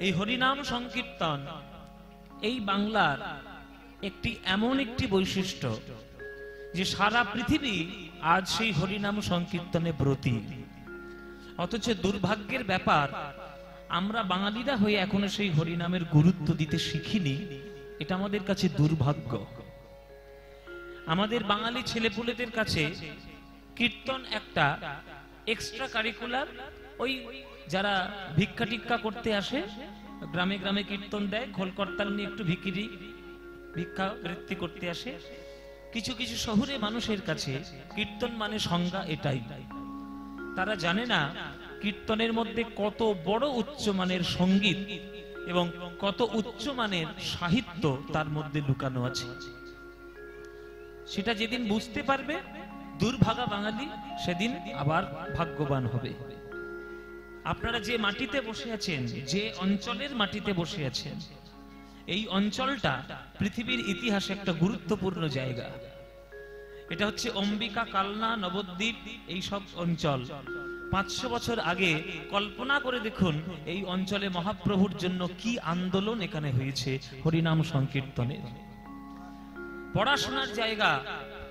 এই হরিনাম সংকীর্তন এই বাংলার একটি এমন একটি বৈশিষ্ট্য যে সারা পৃথিবী আজ সেই হরিনাম সংকীর্তনে ব্রতী। অথচ দুর্ভাগ্যের ব্যাপার, আমরা বাঙালিরা হয়ে এখনো সেই হরিনামের গুরুত্ব দিতে শিখিনি। এটা আমাদের কাছে দুর্ভাগ্য। আমাদের বাঙালি ছেলেপুলেদের কাছে কীর্তন একটা এক্সট্রা কারিকুলার, ওই যারা ভিক্ষা টিক্ষা করতে আসে গ্রামে গ্রামে কীর্তন দেয়, খোলকর্তাল নিয়ে একটু ভিক্ষা বৃত্তি করতে আসে, কিছু কিছু শহুরে মানুষের কাছে কীর্তন মানে সংজ্ঞা এটাই। তারা জানে না কীর্তনের মধ্যে কত বড় উচ্চমানের সঙ্গীত এবং কত উচ্চমানের সাহিত্য তার মধ্যে লুকানো আছে। সেটা যেদিন বুঝতে পারবে দুর্ভাগা বাঙালি, সেদিন আবার ভাগ্যবান হবে। আপনারা যে মাটিতে বসে আছেন, যে অঞ্চলের মাটিতে বসে আছেন, এই অঞ্চলটা পৃথিবীর ইতিহাসে একটা গুরুত্বপূর্ণ জায়গা। এটা হচ্ছে অম্বিকা, কালনা, নবদ্বীপ, এই সব অঞ্চল। 500 বছর আগে কল্পনা করে দেখুন এই অঞ্চলে মহাপ্রভুর জন্য কি আন্দোলন এখানে হয়েছে হরিনাম সংকীর্তনের। পড়াশোনার জায়গা,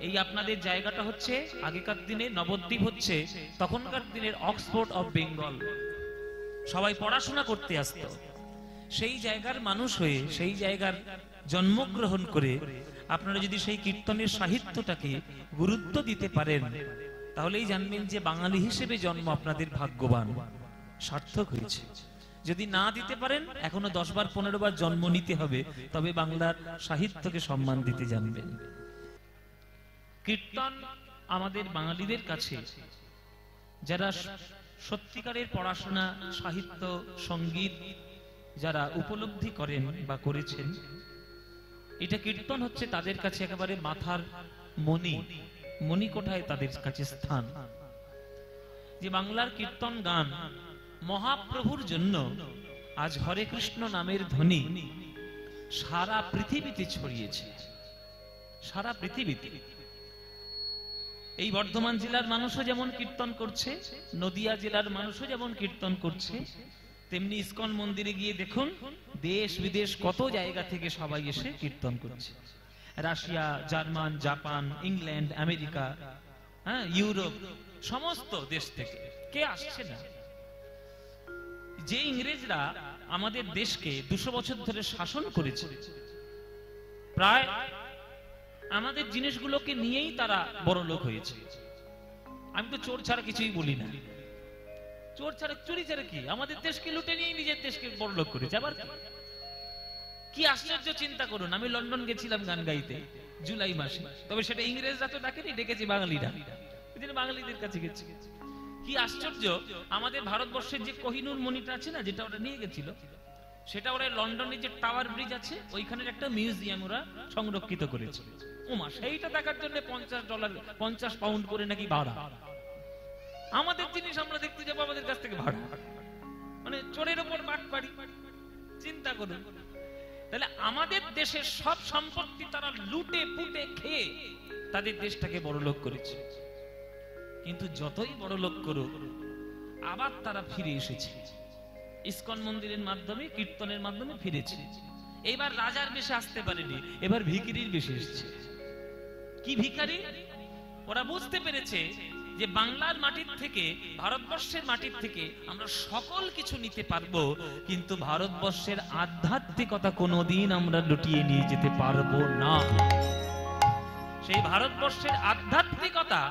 এই আপনাদের জায়গাটা হচ্ছে আগেকার দিনে নবদ্বীপ হচ্ছে তখনকার দিনের অক্সফোর্ড অফ বেঙ্গল। সবাই পড়াশোনা করতে আসতো। সেই জায়গার মানুষ হয়ে, সেই জায়গার জন্মগ্রহণ করে আপনারা যদি সেই কীর্তনের সাহিত্যটাকে গুরুত্ব দিতে পারেন, তাহলেই জানবেন যে বাঙালি হিসেবে জন্ম আপনাদের ভাগ্যবান, সার্থক হয়েছে। যদি না দিতে পারেন, এখনো 10 বার 15 বার জন্ম নিতে হবে, তবে বাংলার সাহিত্যকে সম্মান দিতে জানবেন। কীর্তন আমাদের বাঙালিদের কাছে যারা সত্যিকারের পড়াশোনা, সাহিত্য, সঙ্গীত যারা উপলব্ধি করেন বা করেছেন, এটা কীর্তন হচ্ছে তাদের কাছে একেবারে মাথার মণি, মণিকোঠায় তাদের কাছে স্থান। যে বাংলার কীর্তন গান মহাপ্রভুর জন্য আজ হরে কৃষ্ণ নামের ধ্বনি সারা পৃথিবীতে ছড়িয়েছে, সারা পৃথিবীতে। এই বর্ধমান জেলার মানুষও যেমন কীর্তন করছে, নদিয়া জেলার মানুষও যেমন কীর্তন করছে, তেমনি ইস্কন মন্দিরে গিয়ে দেখুন দেশ বিদেশ কত জায়গা থেকে সবাই এসে কীর্তন করছে। Russia, German, Japan, England, America, Europe, সমস্ত দেশ থেকে কে আসছে না? যে ইংরেজরা আমাদের দেশকে 200 বছর ধরে শাসন করেছে, প্রায় আমাদের জিনিসগুলোকে নিয়েই তারা বড় লোক হয়েছে। আমি তো চোর ছাড়া কিছুই বলি না। চোর ছাড়া, চুরি ছাড়া কি? আমাদের দেশকে লুটে নিয়ে নিজের দেশকে বড় লোক করেছে। আবার কি আশ্চর্য চিন্তা করুন। আমি লন্ডন গেছিলাম গান গাইতে জুলাই মাসে, তবে সেটা ইংরেজরা তো ডাকেনি, ডেকেছি বাঙালিরা। বাঙালিদের কাছে গেছি। কি আশ্চর্য, আমাদের ভারতবর্ষের যে কোহিনূর মণিটা আছে না, যেটা ওরা নিয়ে গেছিল, সেটা ওরা লন্ডনের যে টাওয়ার ব্রিজ আছে ওইখানের একটা মিউজিয়াম ওরা সংরক্ষিত করেছে। ওমা, সেইটা দেখার জন্য $50, 50 পাউন্ড করে নাকি ভাড়া। আমাদের জিনিস আমরা দেখতে যাবো, আমাদের কাছ থেকে ভাড়া। মানে চোরের ওপর বাটপাড়ি। চিন্তা করুন। তাহলে আমাদের দেশের সব সম্পত্তি তারা লুটে পুটে খেয়ে তাদের দেশটাকে বড়লোক করেছে। কিন্তু যতই বড়লোক করুক, আবার তারা ফিরে এসেছে ইস্কন মন্দিরের মাধ্যমে, কীর্তনের মাধ্যমে ফিরেছে। এবার রাজার বেশে আসতে পারেনি, এবার ভিখারির বেশে এসেছে। কি ভিখারি? ওরা বুঝতে পেরেছে যে বাংলার মাটির থেকে, ভারতবর্ষের মাটির থেকে আমরা সকল কিছু নিতে পারবো, কিন্তু ভারতবর্ষের আধ্যাত্মিকতা কোনোদিন আমরা লুটিয়ে নিয়ে যেতে পারবো না। সেই ভারতবর্ষের আধ্যাত্মিকতা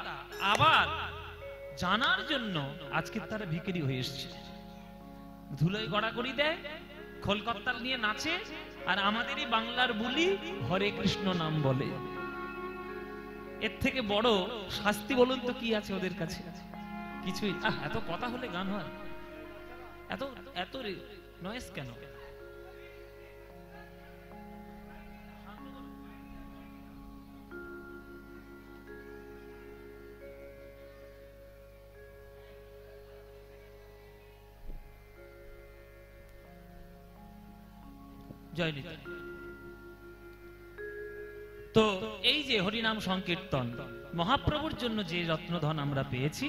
আবার জানার জন্য আজকে তারা ভিখারি হয়ে এসেছে। ধুলোয় গড়াগড়ি দেয়, খোলকর্তাল নিয়ে নাচে, আর আমাদেরই বাংলার বুলি হরে কৃষ্ণ নাম বলে। এর থেকে বড় শাস্তি বলুন তো কি আছে ওদের কাছে? কিছুই। এত কথা হলে গান হয়? এত এত নয়েজ কেন? জয় নিতাই। তো এই যে হরিনাম সংকীর্তন, মহাপ্রভুর জন্য যে রত্নধন আমরা পেয়েছি,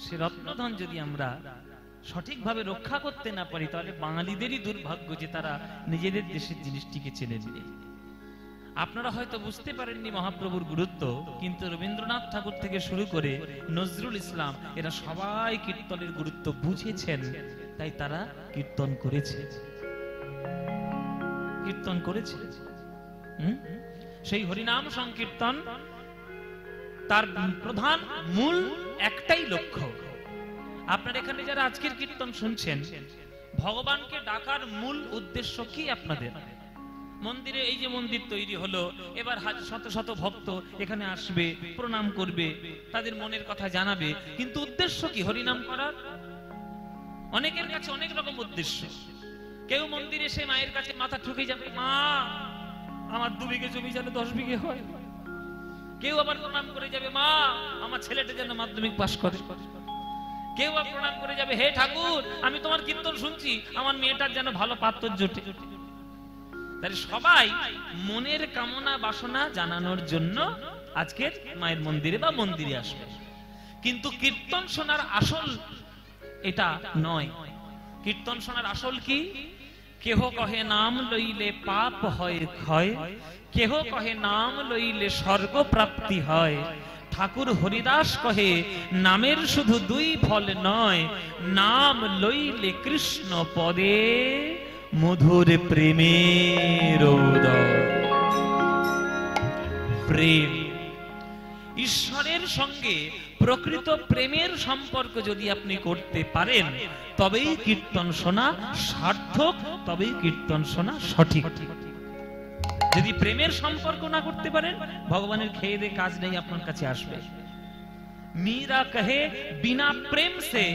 সে রত্নধন যদি আমরা সঠিকভাবে রক্ষা করতে না পারি, তাহলে বাঙালিদেরই দুর্ভাগ্য যে তারা নিজেদের দেশের জিনিসটিকে চেনে নেবে। আপনারা হয়তো বুঝতে পারেননি মহাপ্রভুর গুরুত্ব, কিন্তু রবীন্দ্রনাথ ঠাকুর থেকে শুরু করে নজরুল ইসলাম এরা সবাই কীর্তনের গুরুত্ব বুঝেছেন, তাই তারা কীর্তন করেছে। কীর্তন করেছে। সেই হরিনাম সংকীর্তন তার প্রধান মূল একটাই লক্ষ্য। আপনার এখানে যারা আজকের কীর্তন শুনছেন, ভগবানকে ডাকার মূল উদ্দেশ্য কি? আপনাদের মন্দিরে এই যে মন্দির তৈরি হলো, এবার শত শত ভক্ত এখানে আসবে, প্রণাম করবে, তাদের মনের কথা জানাবে, কিন্তু উদ্দেশ্য কি? হরিনাম করার। অনেকের কাছে অনেক রকম উদ্দেশ্য। কেউ মন্দিরে এসে মায়ের কাছে মাথা ঠুকে যাবে, মা আমার 2 বিঘে জমি যেন 10 বিঘে হয়। কেউ আবার প্রণাম করে যাবে, মা আমার ছেলেটা যেন মাধ্যমিক পাস করে। কেউ আবার প্রণাম করে যাবে, হে ঠাকুর আমি তোমার কীর্তন শুনছি, আমার মেয়েটার যেন ভালো পাত্র জোটে। তাহলে সবাই মনের কামনা বাসনা জানানোর জন্য আজকের মায়ের মন্দিরে বা মন্দিরে আসবে, কিন্তু কীর্তন শোনার আসল এটা নয়। কীর্তন শোনার আসল কি? কেহ কহে নাম লইলে পাপ হয় ক্ষয়, কেহ কহে নাম লইলে স্বর্গ প্রাপ্তি হয়। ঠাকুর হরিদাস কহে নামের শুধু 2 ফল নয়, নাম লইলে কৃষ্ণ পদে মধুর প্রেমের উদয়। প্রেম, ঈশ্বরের সঙ্গে প্রকৃত প্রেমের সম্পর্ক যদি আপনি করতে পারেন, তবেই কীর্তন শোনা সার্থক, তবেই কীর্তন শোনা সঠিক। যদি প্রেমের সম্পর্ক না করতে পারেন, ভগবানের খেয়ে দে কাজ নেই, আপনার কাছে আসবে। মীরা কহে বিনা প্রেম সে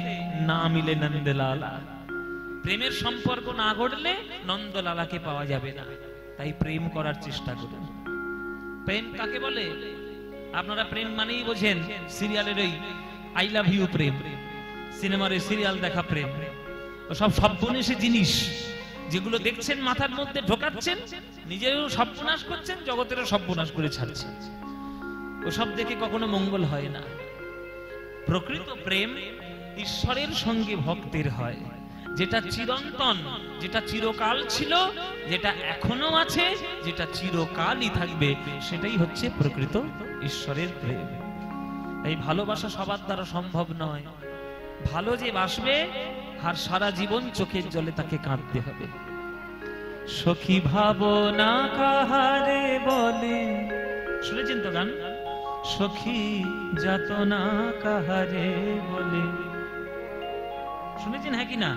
না মিলে নন্দলালা। প্রেমের সম্পর্ক না গড়লে নন্দলালাকে পাওয়া যাবে না। তাই প্রেম করার চেষ্টা করুন। প্রেম কাকে বলে? আপনারা প্রেম মানেই বোঝেন সিরিয়ালের ওই আই লাভ ইউ প্রেম, সিনেমার সিরিয়াল দেখা প্রেম। সব সর্বনেশে জিনিস যেগুলো দেখছেন, মাথার মধ্যে ঢোকাচ্ছেন, নিজেও সর্বনাশ করছেন, জগতেরও সর্বনাশ করে ছাড়ছেন। ওসব দেখে কখনো মঙ্গল হয় না। প্রকৃত প্রেম ঈশ্বরের সঙ্গে ভক্তের হয়, যেটা চিরন্তন, যেটা চিরকাল ছিল, যেটা এখনো আছে, যেটা চিরকালই থাকবে, সেটাই হচ্ছে প্রকৃত ঈশ্বরের প্রেম। এই ভালোবাসা সবার দ্বারা সম্ভব নয়। ভালো যে বাসবে, আর সারা জীবন চোখের জলে তাকে কাঁদতে হবে। সখী ভাবনা কাহারে বলে, শুনেছেন তো গান? সখী যাতনা কাহারে বলে, শুনেছেন? হ্যাঁ কি না?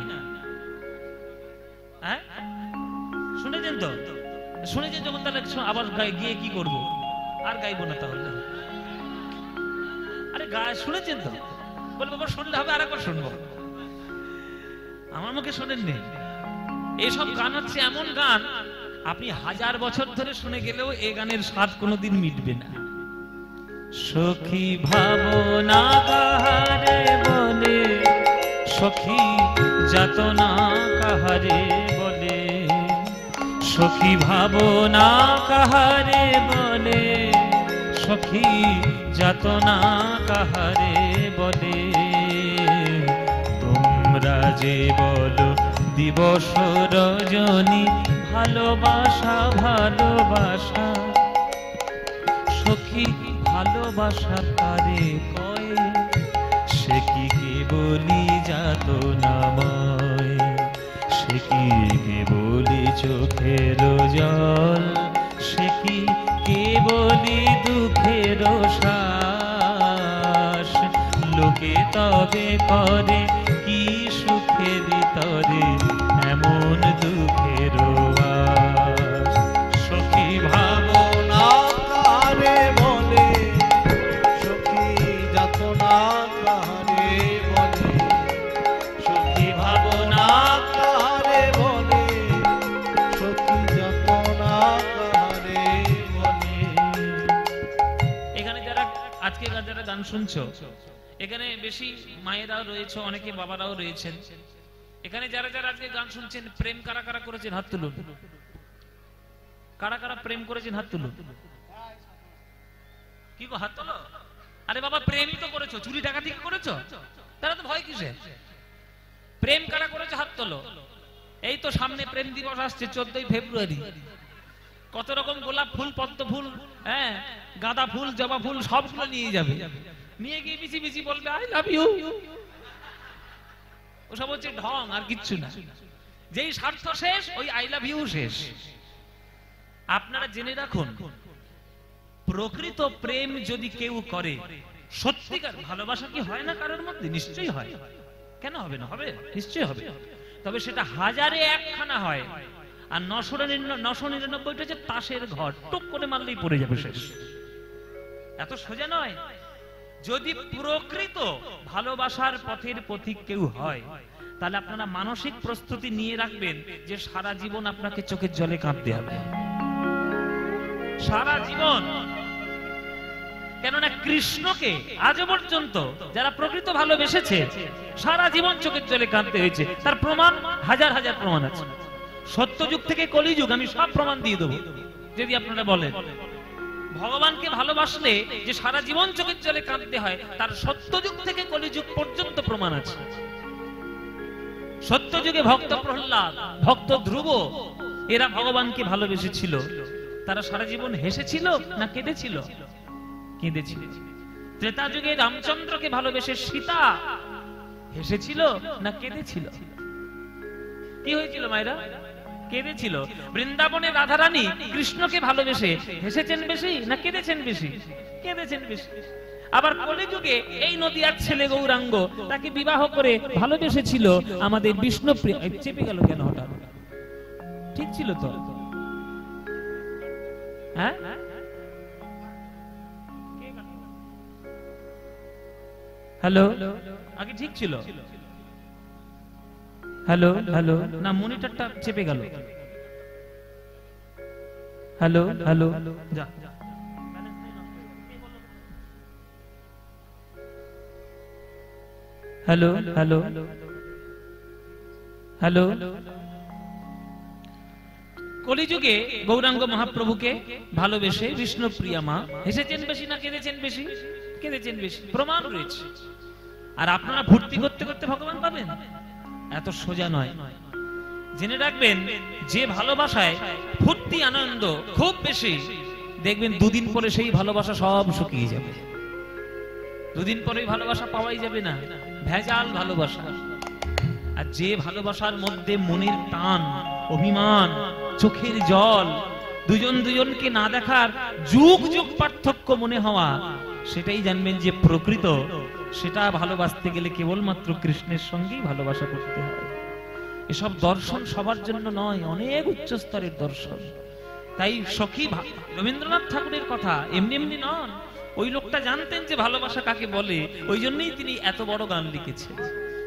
শুনেছেন তো? শুনেছেন যখন, তাহলে আবার গিয়ে কি করবো? আর গাইবো না তাহলে। আরে গায়ে শুনেছেন তো? বলবো আবার শুনলে হবে, আর একবার শুনবো। আমার মুখে শোনেননি? এইসব গান হচ্ছে এমন গান, আপনি 1000 বছর ধরে শুনে গেলেও এই গানের স্বাদ কোনোদিন মিটবে না। সখী ভাবনা কাহারে বলে, সখী যাতনা কাহারে বলে, সখী ভাবনা কাহারে বলে, সখী যাতনা কাহারে বলে। তোমরা যে বলো দিবস রজনী ভালোবাসা ভালোবাসা, সখী ভালোবাসা কারে কয়, সে কি কেবলি যাতনাময়, সে কি কেবলি চোখের জল, সে কি কেবলি দুঃখের শ্বাস। লোকে তবে করে কি সুখের তরে এমন দুঃখের আশ। সখী ভাবনা কাহারে বলে, সখী যাতনা কাহারে বলে, সখী ভাবনা কাহারে বলে, সখী যাতনা কাহারে বলে। এখানে যারা আজকে যারা গান শুনছো, এখানে বেশি মায়েরাও রয়েছে, অনেকে বাবারাও রয়েছেন। এখানে যারা যারা আজকে গান শুনছেন, প্রেম কারা কারা করেছেন হাত তুলুন। কারা কারা প্রেম করেছেন হাত তুলুন। কি গো, হাত তোলো। আরে বাবা, প্রেমই তো করেছো, চুরি ডাকাতি করেছো, তারা তো ভয় কিসে? প্রেম কারা করেছে হাত তোলো। এই তো সামনে প্রেম দিবস আসছে 14ই ফেব্রুয়ারি। কত রকম গোলাপ ফুল, পদ্ম ফুল, হ্যাঁ, গাঁদা ফুল, জবা ফুল সবগুলো নিয়ে যাবে, নিয়ে গিয়ে মিছি মিছি বলবে আই লাভ ইউ। ওসব হচ্ছে ঢং, আর কিচ্ছু না। যেই স্বার্থ শেষ, ওই আই লাভ ইউ শেষ। আপনারা জেনে রাখুন, প্রকৃত প্রেম যদি কেউ করে, সত্যিকার ভালোবাসা কি হয় না কারোর মধ্যে? নিশ্চয়ই হয়। কেন হবে না? হবে, নিশ্চয়ই হবে। তবে সেটা হাজারে একখানা হয়, আর 999টা হচ্ছে তাসের ঘর, টুক করে মারলেই পড়ে যাবে শেষ। এত সোজা নয়। যদি প্রকৃত ভালোবাসার পথের পথিক কেউ হয়, তাহলে আপনারা মানসিক প্রস্তুতি নিয়ে রাখবেন যে সারা জীবন আপনাকে চোখের জলে কাঁদতে হবে, সারা জীবন। কেননা কৃষ্ণকে আজ পর্যন্ত যারা প্রকৃত ভালোবেসেছে, সারা জীবন চোখের জলে কাঁদতে হয়েছে। তার প্রমাণ হাজার হাজার প্রমাণ আছে। সত্যযুগ থেকে কলিযুগ আমি সব প্রমাণ দিয়ে দেবো যদি আপনারা বলেন। ভগবানকে ভালোবাসলে যে সারা জীবন চোখের জলে কাঁদতে হয়, তার সত্যযুগ থেকে কলিযুগ পর্যন্ত প্রমাণ আছে। সত্যযুগে ভক্ত প্রহ্লাদ, ভক্ত ধ্রুব, এরা ভগবানকে ভালোবেসেছিল। তারা সারা জীবন হেসেছিল না কেঁদেছিল? কেঁদেছিল। ত্রেতা যুগে রামচন্দ্রকে ভালোবেসে সীতা হেসেছিল না কেঁদেছিল? কি হয়েছিল মায়েরা? কেঁদেছিল। বৃন্দাবনে রাধারানী কৃষ্ণকে ভালোবেসে হেসেছেন বেশি না কেঁদেছেন বেশি? কেঁদেছেন বেশি। আবার কলিযুগে এই নদিয়ার ছেলে গৌরাঙ্গ, তাকে বিবাহ করে ভালোবেসেছিল আমাদের বিষ্ণুপ্রিয়া। চেপে গেল কেন হঠাৎ? ঠিক ছিল তো? হ্যাঁ, হ্যালো, আগে ঠিক ছিল। হ্যালো হ্যালো, না মনিটরটা চেপে গেল। হ্যালো হ্যালো, যা। Hello hello hello. কলিযুগে গৌরাঙ্গ মহাপ্রভুকে ভালোবেসে বিষ্ণুপ্রিয়া মা হেসেছেন বেশি না কেঁদেছেন বেশি? কেঁদেছেন বেশি, প্রমাণ রয়েছে। আর আপনারা ভর্তি করতে করতে ভগবান পাবেন? এত সোজা নয়। জেনে রাখবেন, যে ভালোবাসায় ফুর্তি আনন্দ খুব বেশি, দেখবেন দুদিন পরে সেই ভালোবাসা সব শুকিয়ে যাবে। দুদিন পরে ভালোবাসা পাওয়াই যাবে না, ভেজাল ভালোবাসা। আর যে ভালোবাসার মধ্যে মনের টান, অভিমান, চোখের জল, দুজন দুজনকে না দেখার যুগ যুগ পার্থক্য মনে হওয়া, সেটাই জানবেন যে প্রকৃত। সেটা ভালোবাসতে গেলে কেবলমাত্র কৃষ্ণের সঙ্গেই ভালোবাসা করতে হয়। এসব দর্শন সবার জন্য নয়, অনেক উচ্চ স্তরের দর্শন। তাই সখী রবীন্দ্রনাথ ঠাকুরের কথা এমনি এমনি নন। ওই লোকটা জানতেন যে ভালোবাসা কাকে বলে, ওই জন্যই তিনি এত বড় গান লিখেছেন।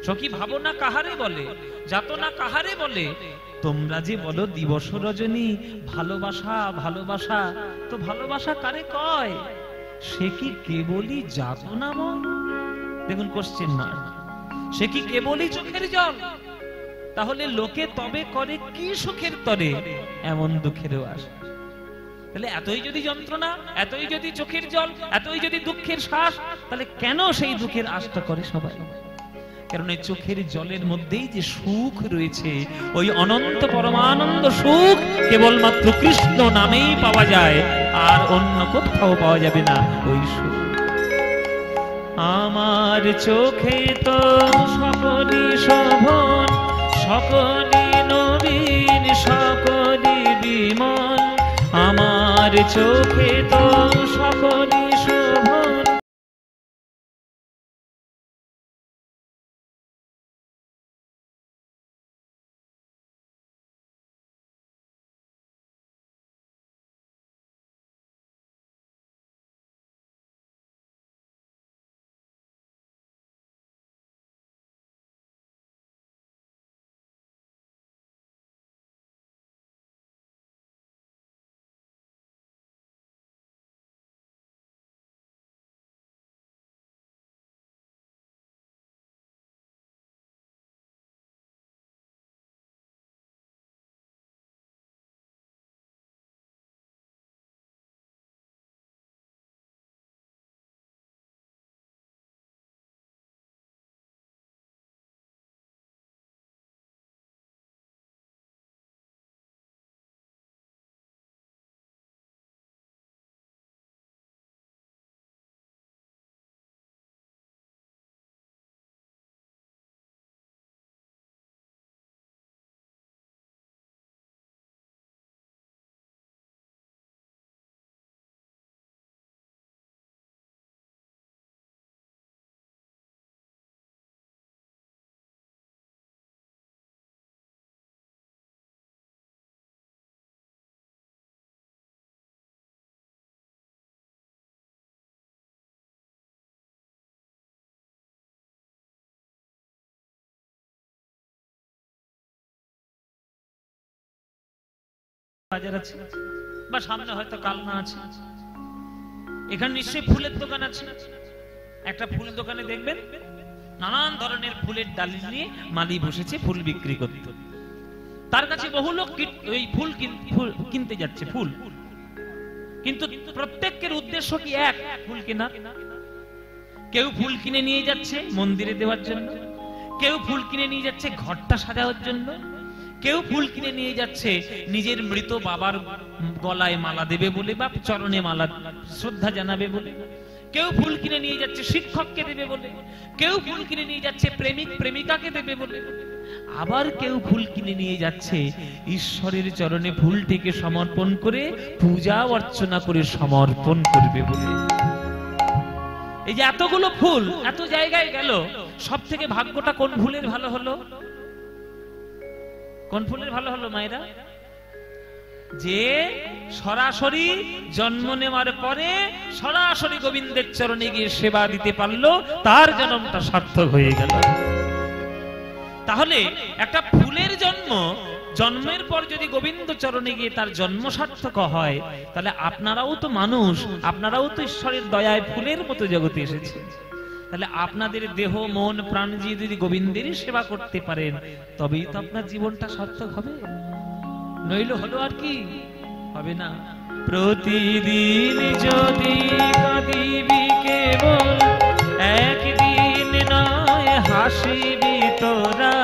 সখী ভাবনা কাহারে বলে, যাতনা কাহারে বলে, তোমরা যে বলো দিবস রজনী ভালোবাসা ভালোবাসা, তো ভালোবাসা কারে কয়? সে কি কেবলই যাতনা মন? দেখুন কোশ্চেন মার্ক। সে কি কেবলই চোখের জল? তাহলে লোকে তবে করে কি সুখের তরে এমন দুঃখেরও আশা? তাহলে এতই যদি যন্ত্রণা, এতই যদি চোখের জল, এতই যদি দুঃখের শ্বাস, তাহলে কেন সেই দুঃখের আশা করে সবাই? কারণ এই চোখের জলের মধ্যেই যে সুখ রয়েছে, ওই অনন্ত পরমানন্দ সুখ কেবলমাত্র কৃষ্ণ নামেই পাওয়া যায়, আর অন্য কোথাও পাওয়া যাবে না ওই সুখ। আমার চোখে তো সকলি শোভন, সকলি নবীন, সকলি বিমল। আমার চোখে তো সকলি শোভন। বাজার আছে, বা সামনে হয়তো কালনা আছে, এখানে নিশ্চয়ই ফুলের দোকান আছে। একটা ফুল দোকানে দেখবেন নানান ধরনের ফুলের ডালি নিয়ে মালি বসেছে ফুল বিক্রি করতে। তার কাছে বহু লোক ওই ফুল কিনতে যাচ্ছে ফুল, কিন্তু প্রত্যেকের উদ্দেশ্য কি এক, ফুল কেনা। কেউ ফুল কিনে নিয়ে যাচ্ছে মন্দিরে দেওয়ার জন্য, কেউ ফুল কিনে নিয়ে যাচ্ছে ঘরটা সাজানোর জন্য, কেউ ফুল কিনে নিয়ে যাচ্ছে নিজের মৃত বাবার গলায় মালা দেবে বলে বা চরণে মালা শ্রদ্ধা জানাবে বলে, কেউ ফুল কিনে নিয়ে যাচ্ছে শিক্ষককে দেবে বলে, কেউ ফুল কিনে নিয়ে যাচ্ছে প্রেমিক প্রেমিকাকে দেবে বলে, আবার কেউ ফুল কিনে নিয়ে যাচ্ছে ঈশ্বরের চরণে ফুলটিকে সমর্পণ করে পূজা অর্চনা করে সমর্পণ করবে বলে। এই যে এতগুলো ফুল এত জায়গায় গেল, সব থেকে ভাগ্যটা কোন ফুলের ভালো হলো? কোন ফুলের ভালো হলো মায়েরা? যে সরাসরি জন্ম নেওয়ার পরে সরাসরি গোবিন্দের চরণে গিয়ে সেবা দিতে পারলো, তার জন্মটা সার্থক হয়ে গেল। তাহলে একটা ফুলের জন্মের পর যদি গোবিন্দ চরণে গিয়ে তার জন্ম সার্থক হয়, তাহলে আপনারাও তো মানুষ, আপনারাও তো ঈশ্বরের দয়ায় ফুলের মতো জগতে এসেছেন। তাহলে আপনাদের দেহ মন প্রাণ যদি গোবিন্দেরই সেবা করতে পারেন, তবেই তো আপনার জীবনটা সার্থক হবে, নইলে হলো আর কি হবে না। প্রতিদিন যদি কাঁদিবি কেবল, একদিন নয় হাসিবি তোরা,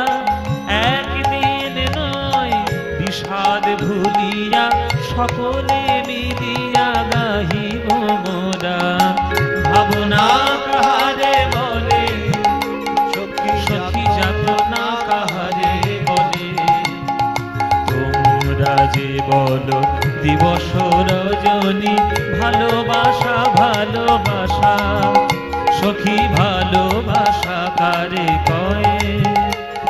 একদিন নয় বিষাদ ভুলিয়া সকলে মিলিয়া গাহিব মোরা। ভাবনা কাহারে বলে, সখী যাতনা কাহারে বলে, তোমরা যে বলো দিবস রজনী ভালোবাসা ভালোবাসা, সখী ভালোবাসা কারে কয়,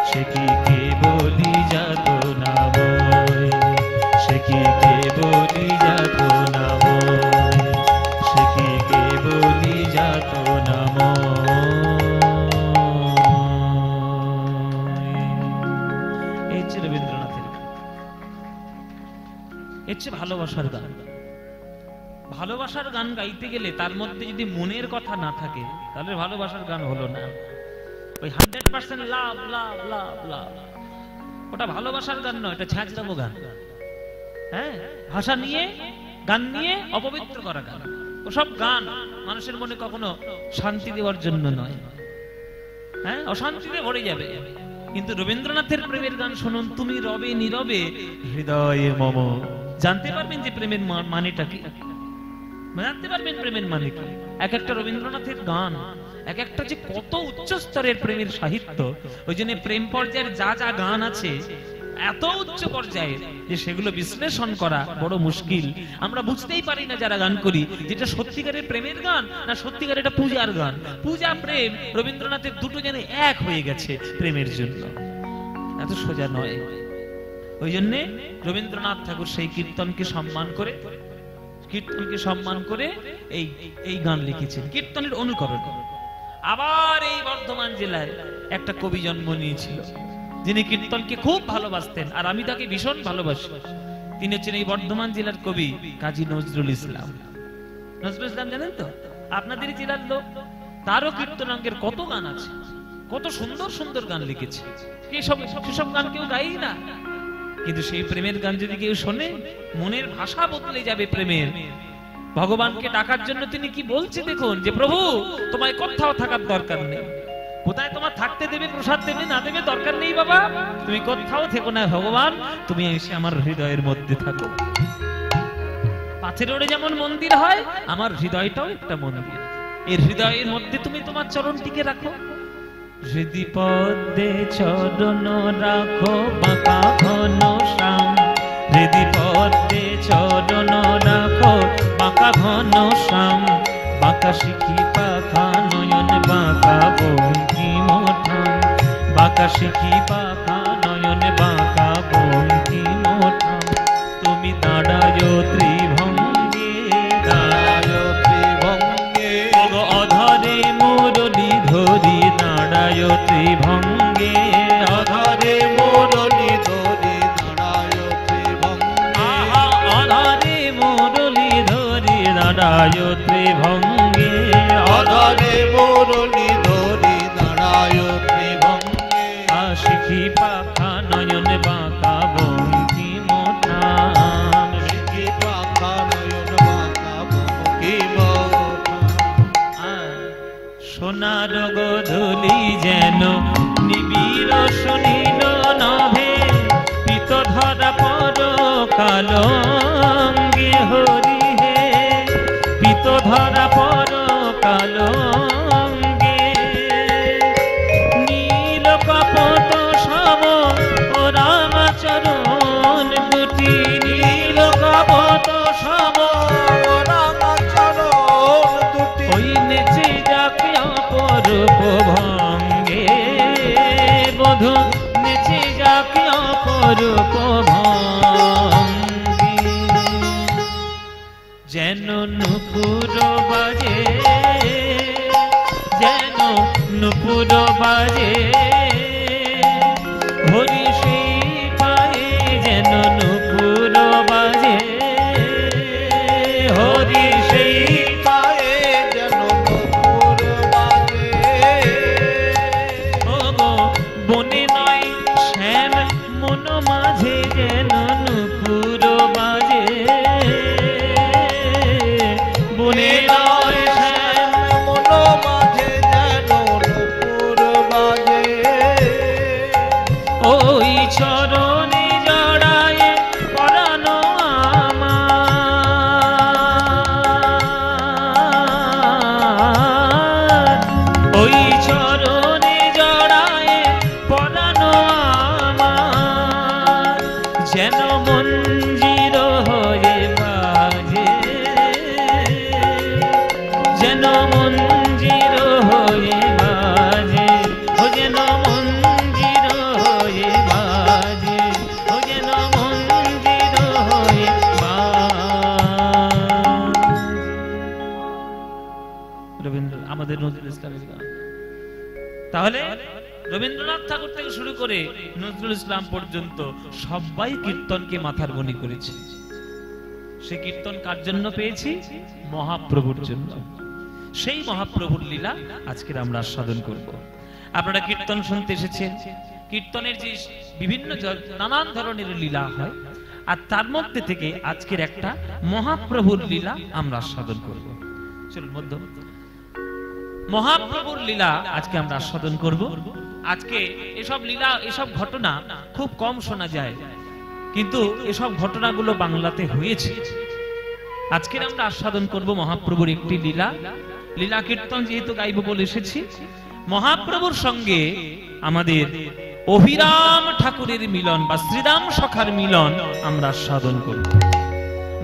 সে কি কে বলি যাতনা বয়, সে কি কে বলি যাতনা বয়, সে কি কে বলি যাতনা বয়। এই হচ্ছে রবীন্দ্রনাথের, এই হচ্ছে ভালোবাসার গান। ভালোবাসার গান গাইতে গেলে তার মধ্যে যদি মনের কথা না থাকে, তাহলে ভালোবাসার গান হলো না। ওই 100% লাভ লাভ লাভ লাভ, ওটা ভালোবাসার গান নয়, এটা ছ্যাঁচড়াবো গান। হ্যাঁ, ভাষা নিয়ে গান নিয়ে অপবিত্র করা গান। ওসব গান মানুষের মনে কখনো শান্তি দেওয়ার জন্য নয়, হ্যাঁ, অশান্তিতে ভরে যাবে। কিন্তু রবীন্দ্রনাথের প্রেমের গান শুনুন, তুমি রবে নীরবে হৃদয়ে মম, জানতে পারবেন যে প্রেমের মানেটা কি, জানতে পারবেন প্রেমের মানে কি। এক একটা রবীন্দ্রনাথের গান এক একটা যে কত উচ্চ স্তরের প্রেমের সাহিত্য। ওই জন্য প্রেম পর্যায়ের যা যা গান আছে এত উচ্চ পর্যায়ে যে সেগুলো বিশ্লেষণ করা বড় মুশকিল। আমরা বুঝতেই পারি না যারা গান করি, যেটা সত্যিকারের প্রেমের গান না সত্যিকার এটা পূজার গান। পূজা প্রেম রবীন্দ্রনাথের দুটো যেন এক হয়ে গেছে প্রেমের জন্য, এত সোজা নয়। ওই জন্যে রবীন্দ্রনাথ ঠাকুর সেই কীর্তনকে সম্মান করে এই গান লিখেছেন, কীর্তনের অনুকরণ। আবার এই বর্ধমান জেলায় একটা কবি জন্ম নিয়েছিল যিনি কীর্তনকে খুব ভালোবাসতেন, আর আমি তাকে ভীষণ ভালোবাসি। তিনি হচ্ছেন এই বর্ধমান জেলার কবি কাজী নজরুল ইসলাম। নজরুল ইসলাম জানেন তো, আপনাদের জেলার লোক। তারও কীর্তনাঙ্গের কত গান আছে, কত সুন্দর সুন্দর গান লিখেছে। সেসব গান কেউ গাই না, কিন্তু সেই প্রেমের গান যদি কেউ শোনে, মনের ভাষা বদলে যাবে প্রেমের। ভগবানকে ডাকার জন্য তিনি কি বলছে দেখুন, যে প্রভু তোমায় কোথাও থাকার দরকার নেই, কোথায় তোমার থাকতে দেবে প্রসাদ দেবে না দেবে দরকার নেই বাবা, তুমি কোথাও থেকো না ভগবান, তুমি এসে আমার হৃদয়ের মধ্যে থাকো। পাথের ওড়ে যেমন মন্দির হয়, আমার হৃদয়টাও একটা মন্দির। এই হৃদয়ের মধ্যে তুমি তোমার চরণটিকে রাখো। হৃদি পদ্মে চরণ রাখো বাঁকা ঘন শ্যাম, হৃদি পদ্মে চরণ রাখো বাঁকা ঘন শ্যাম, বাঁকা শিখি পাখা নয়ন বাঁকা বঙ্কিম ঠাম, বাঁকা শিখি পাখা নয়ন বাঁকা বঙ্কিম ঠাম। তুমি দাঁড়ায় ত্রিভঙ্গে, দাঁড়ায় ত্রিভঙ্গে, অধরে মুরলি ধরি দাঁড়ায় ত্রিভঙ্গে, অধরে মুরলি ধরি দাঁড়ায় ত্রিভঙ্গে। আহা দাঁড়ায় ত্রিভঙ্গে, অধরে মুরলি ধরি দাঁড়ায় ত্রিভঙ্গে, আশিকি পাখা নয়ন বাঁকা বঙ্কিম ঠাম, শিখি পাখা নয়ন বাঁকা বঙ্কিম ঠাম। সোনার গোধূলি যেন নিবিড় শুনিল নভে, পিত ধরা পর কালঙ্গে হরি হে, পিত ধরা পর কালঙ্গে, নীল কপট সম ও রামাচরণ দুটি, নীল কপট সম ও রামাচরণ দুটি, ওই নেচে যাকে অপরূপ ভঙ্গে, বধূ নেচে যাকে অপরূপ ভঙ্গে, যেন নুপুর বাজে, যেন নুপুর বাজে, হরি সেই পায়ে যেন নুপুর বাজে, হরি সেই পায়ে যেন নুপুর বাজে, ও গো বনে নয় শ্যাম মন মাঝে যেন নুপুর বাজে, বনে নয় শ্যাম মন মাঝে যেন নুপুর বাজে, ওই চরণে জড়ায় পরাণ আমার, ওই চরণে জড়ায় পরাণ আমার, যেন মঞ্জির হয়ে বাজে, যেন মঞ্জির হয়ে বাজে, ও যেন মঞ্জির হয়ে বাজে, ও যেন মঞ্জির হয়ে বাজে। রবীন্দ্র আমাদের নজরুল ইসলামের গান। তাহলে রবীন্দ্রনাথ ঠাকুর থেকে শুরু করে নজরুল ইসলাম পর্যন্ত সবাই কীর্তনকে মাথার মণি করেছে। সে কীর্তন কার জন্য পেয়েছি? মহাপ্রভুর জন্য। সেই মহাপ্রভুর লীলা আজকের আমরা আস্বাদন করব। আপনারা কীর্তন শুনতে এসেছেন, কীর্তনের যে বিভিন্ন নানান ধরনের লীলা হয়, আর তার মধ্যে থেকে আজকের একটা মহাপ্রভুর লীলা আমরা আস্বাদন করব। চলুন মধ্য মহাপ্রভুর লীলা আজকে আমরা আস্বাদন করব। আজকে এসব লীলা, এসব ঘটনা খুব কম শোনা যায়, কিন্তু এসব ঘটনাগুলো বাংলাতে হয়েছে। আজকে আমরা আস্বাদন করব মহাপ্রভুর একটি লীলা। লীলা কীর্তন যেহেতু গাইব বলে এসেছি, মহাপ্রভুর সঙ্গে আমাদের অভিরাম ঠাকুরের মিলন বা শ্রীরাম সখার মিলন আমরা আস্বাদন করব।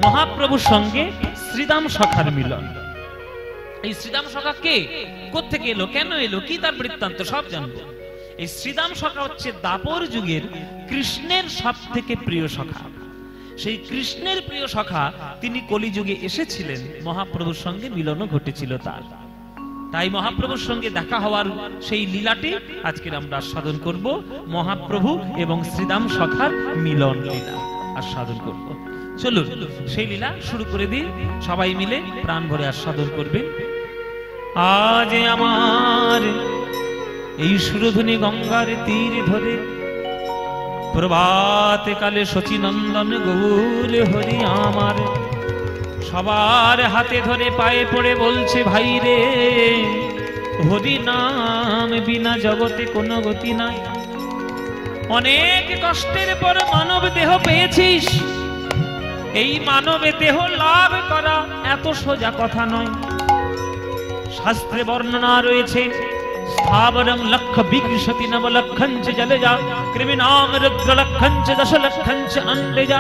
মহাপ্রভুর সঙ্গে শ্রীরাম সখার মিলন। এই শ্রীরাম সখা কে, কোত্থেকে এলো, কেন এলো, কি তার বৃত্তান্ত সব জানবো। এই শ্রীরাম সখা হচ্ছে দাপর যুগের কৃষ্ণের সব থেকে প্রিয় সখা। সেই কৃষ্ণের প্রিয় সখা তিনি কলিযুগে এসেছিলেন, মহাপ্রভুর সঙ্গে মিলনও ঘটেছিল তার। তাই মহাপ্রভুর সঙ্গে দেখা হওয়ার সেই লীলাটি আজকের আমরা আস্বাদন করব। মহাপ্রভু এবং শ্রীরাম সখার মিলন লীলা আস্বাদন করব। চলুন সেই লীলা শুরু করে দিই, সবাই মিলে প্রাণ ভরে আস্বাদন করবেন। আজ আমার এই সুরধুনি গঙ্গার তীর ধরে, প্রভাত কালে শচীনন্দন গৌর হরি আমার, সবার হাতে ধরে পায়ে পড়ে বলছে, ভাই রে হরি নাম বিনা জগতে কোনো গতি নাই। অনেক কষ্টের পর মানব দেহ পেয়েছিস, এই মানবে দেহ লাভ করা এত সোজা কথা নয়। শাস্ত্রে বর্ণনা রয়েছে, স্থাবরং লক্ষ বিংশতি নব লক্ষঞ্চ জলজা, কৃমিনাং রুদ্র লক্ষঞ্চ দশ লক্ষঞ্চ অন্ডজা,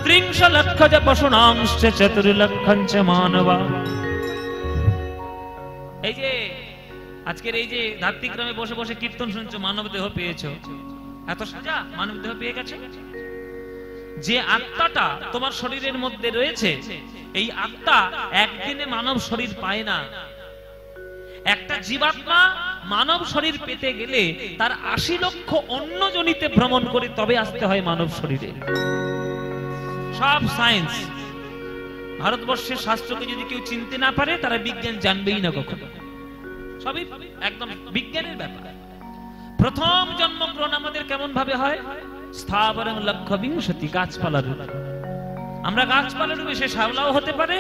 ত্রিংশ লক্ষজ পশুনাংশ্চ চতুর্লক্ষঞ্চ মানবা। এই যে আজকের এই যে ধাত্রিক্রমে বসে বসে কীর্তন শুনছো, মানব দেহ পেয়েছো, এত সোজা মানব দেহ পেয়ে গেছে। যে আত্মাটা তোমার শরীরের মধ্যে রয়েছে, এই আত্মা একদিনে মানব শরীর পায় না। একটা জীবাত্মা মানব শরীর পেতে গেলে তার ৮০ লক্ষ অন্য জনিতে ভ্রমণ করে তবে আসতে হয় মানব শরীরে। সব সায়েন্স ভারতবর্ষের শাস্ত্রকে যদি কেউ চিনতে না পারে, তারা বিজ্ঞান জানবেই না কখনো। সবই একদম বিজ্ঞানের ব্যাপার। প্রথম জন্মগ্রহণ আমাদের কেমন ভাবে হয়? স্থাবরং লক্ষ্যবিংশতি, গাছপালার রূপে। আমরা গাছপালার রূপে, সে শাওলাও হতে পারে,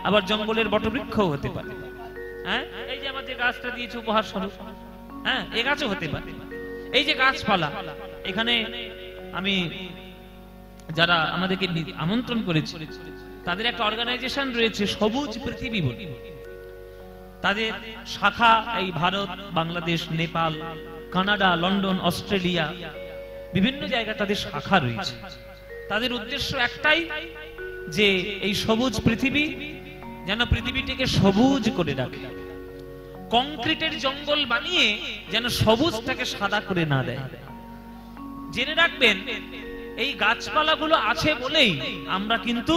আবার জঙ্গলের বটবৃক্ষও হতে পারে। হ্যাঁ, এই যে আমাদের গাছটা দিয়েছে উপহার স্বরূপ, হ্যাঁ, এ গাছও হতে পারে। এই যে গাছপালা, এখানে আমি যারা আমাদেরকে আমন্ত্রণ করেছে, তাদের একটা অর্গানাইজেশন রয়েছে সবুজ পৃথিবী বলে। তাদের শাখা এই Bharat, Bangladesh, Nepal, Canada, London, Australia, বিভিন্ন জায়গায় তাদের শাখা রয়েছে। তাদের উদ্দেশ্য একটাই, যে এই সবুজ পৃথিবী যেন পৃথিবীটিকে সবুজ করে রাখে। কংক্রিটের জঙ্গল বানিয়ে যেন সবুজটাকে সাদা করে না দেয়। জেনে রাখবেন, এই গাছপালাগুলো আছে বলেই আমরা কিন্তু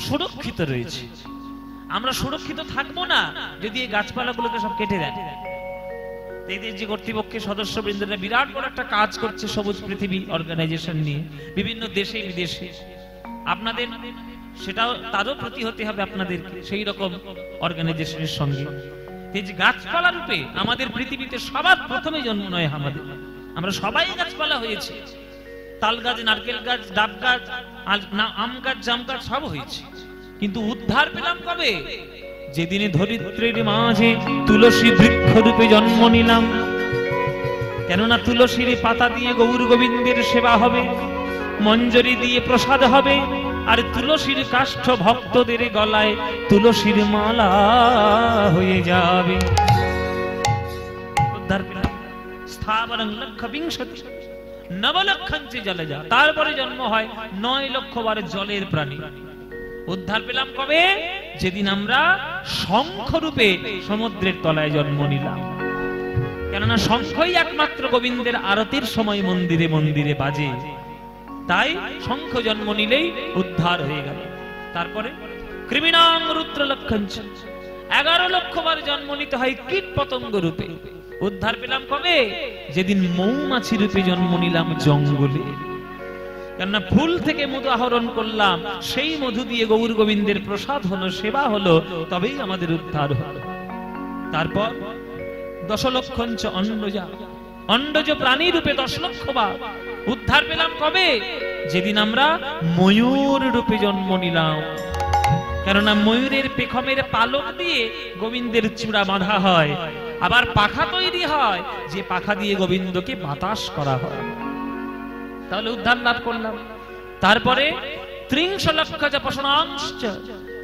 সুরক্ষিত রয়েছি। আমরা সুরক্ষিত থাকবো না যদি এই গাছপালাগুলোকে সব কেটে দেন। এদের যে কর্তৃপক্ষের সদস্যবৃন্দরা বিরাট বড় একটা কাজ করছে সবুজ পৃথিবী অর্গানাইজেশন নিয়ে, বিভিন্ন দেশে বিদেশে। আপনাদের সেটাও, তারও প্রতি হতে হবে আপনাদেরকে সেই রকম অর্গানাইজেশনের সঙ্গে। এই যে গাছপালা রূপে আমাদের পৃথিবীতে সবার প্রথমে জন্ম নয় আমাদের, আমরা সবাই গাছপালা হয়েছে। তাল গাছ, নারকেল গাছ, ডাব গাছ, আম গাছ, জাম গাছ সব হয়েছে। কিন্তু উদ্ধার পেলাম কবে? যেদিনে ধরিত্রীর মাঝে তুলসী বৃক্ষ রূপে জন্ম নিলাম। কেননা তুলসীর পাতা দিয়ে গৌর গোবিন্দের সেবা হবে, মঞ্জরি দিয়ে প্রসাদ হবে, আর তুলসীর কাষ্ঠ ভক্তদের গলায় তুলসীর মালা হয়ে যাবে। উদ্ধার পেলাম। স্থাবরং লক্ষ্যবিংশতি নবলক্ষঞ্চে জলে যা। তারপরে জন্ম হয় 9 লক্ষ বার জলের প্রাণী। উদ্ধার পেলাম কবে? যেদিন আমরা শঙ্খ রূপে সমুদ্রের তলায় জন্ম নিলাম। কেননা শঙ্খই একমাত্র গোবিন্দের আরতির সময় মন্দিরে মন্দিরে বাজে, তাই শঙ্খ জন্ম নিলেই উদ্ধার হয়ে গেল। তারপরে কৃমিণাং রুদ্র লক্ষঞ্চ, 11 লক্ষ বার জন্ম নিতে হয় কীট পতঙ্গ রূপে। উদ্ধার পেলাম কবে? যেদিন মৌমাছি রূপে জন্ম নিলাম জঙ্গলে। কেননা ফুল থেকে মধু আহরণ করলাম, সেই মধু দিয়ে গৌর গোবিন্দের প্রসাদ হলো, সেবা হলো, তবেই আমাদের উদ্ধার হলো। তারপর 10 লক্ষঞ্চ অন্ডজা, অন্ডজ প্রাণী রূপে 10 লক্ষ বার। উদ্ধার পেলাম কবে? যেদিন আমরা ময়ূর রূপে জন্ম নিলাম। কেননা ময়ূরের পেখমের পালক দিয়ে গোবিন্দের চূড়া বাঁধা হয়, আবার পাখা তৈরি হয়, যে পাখা দিয়ে গোবিন্দকে বাতাস করা হয়। তাহলে উদ্ধার লাভ করলাম। তারপরে 30 লক্ষ যা পশুনাংশ,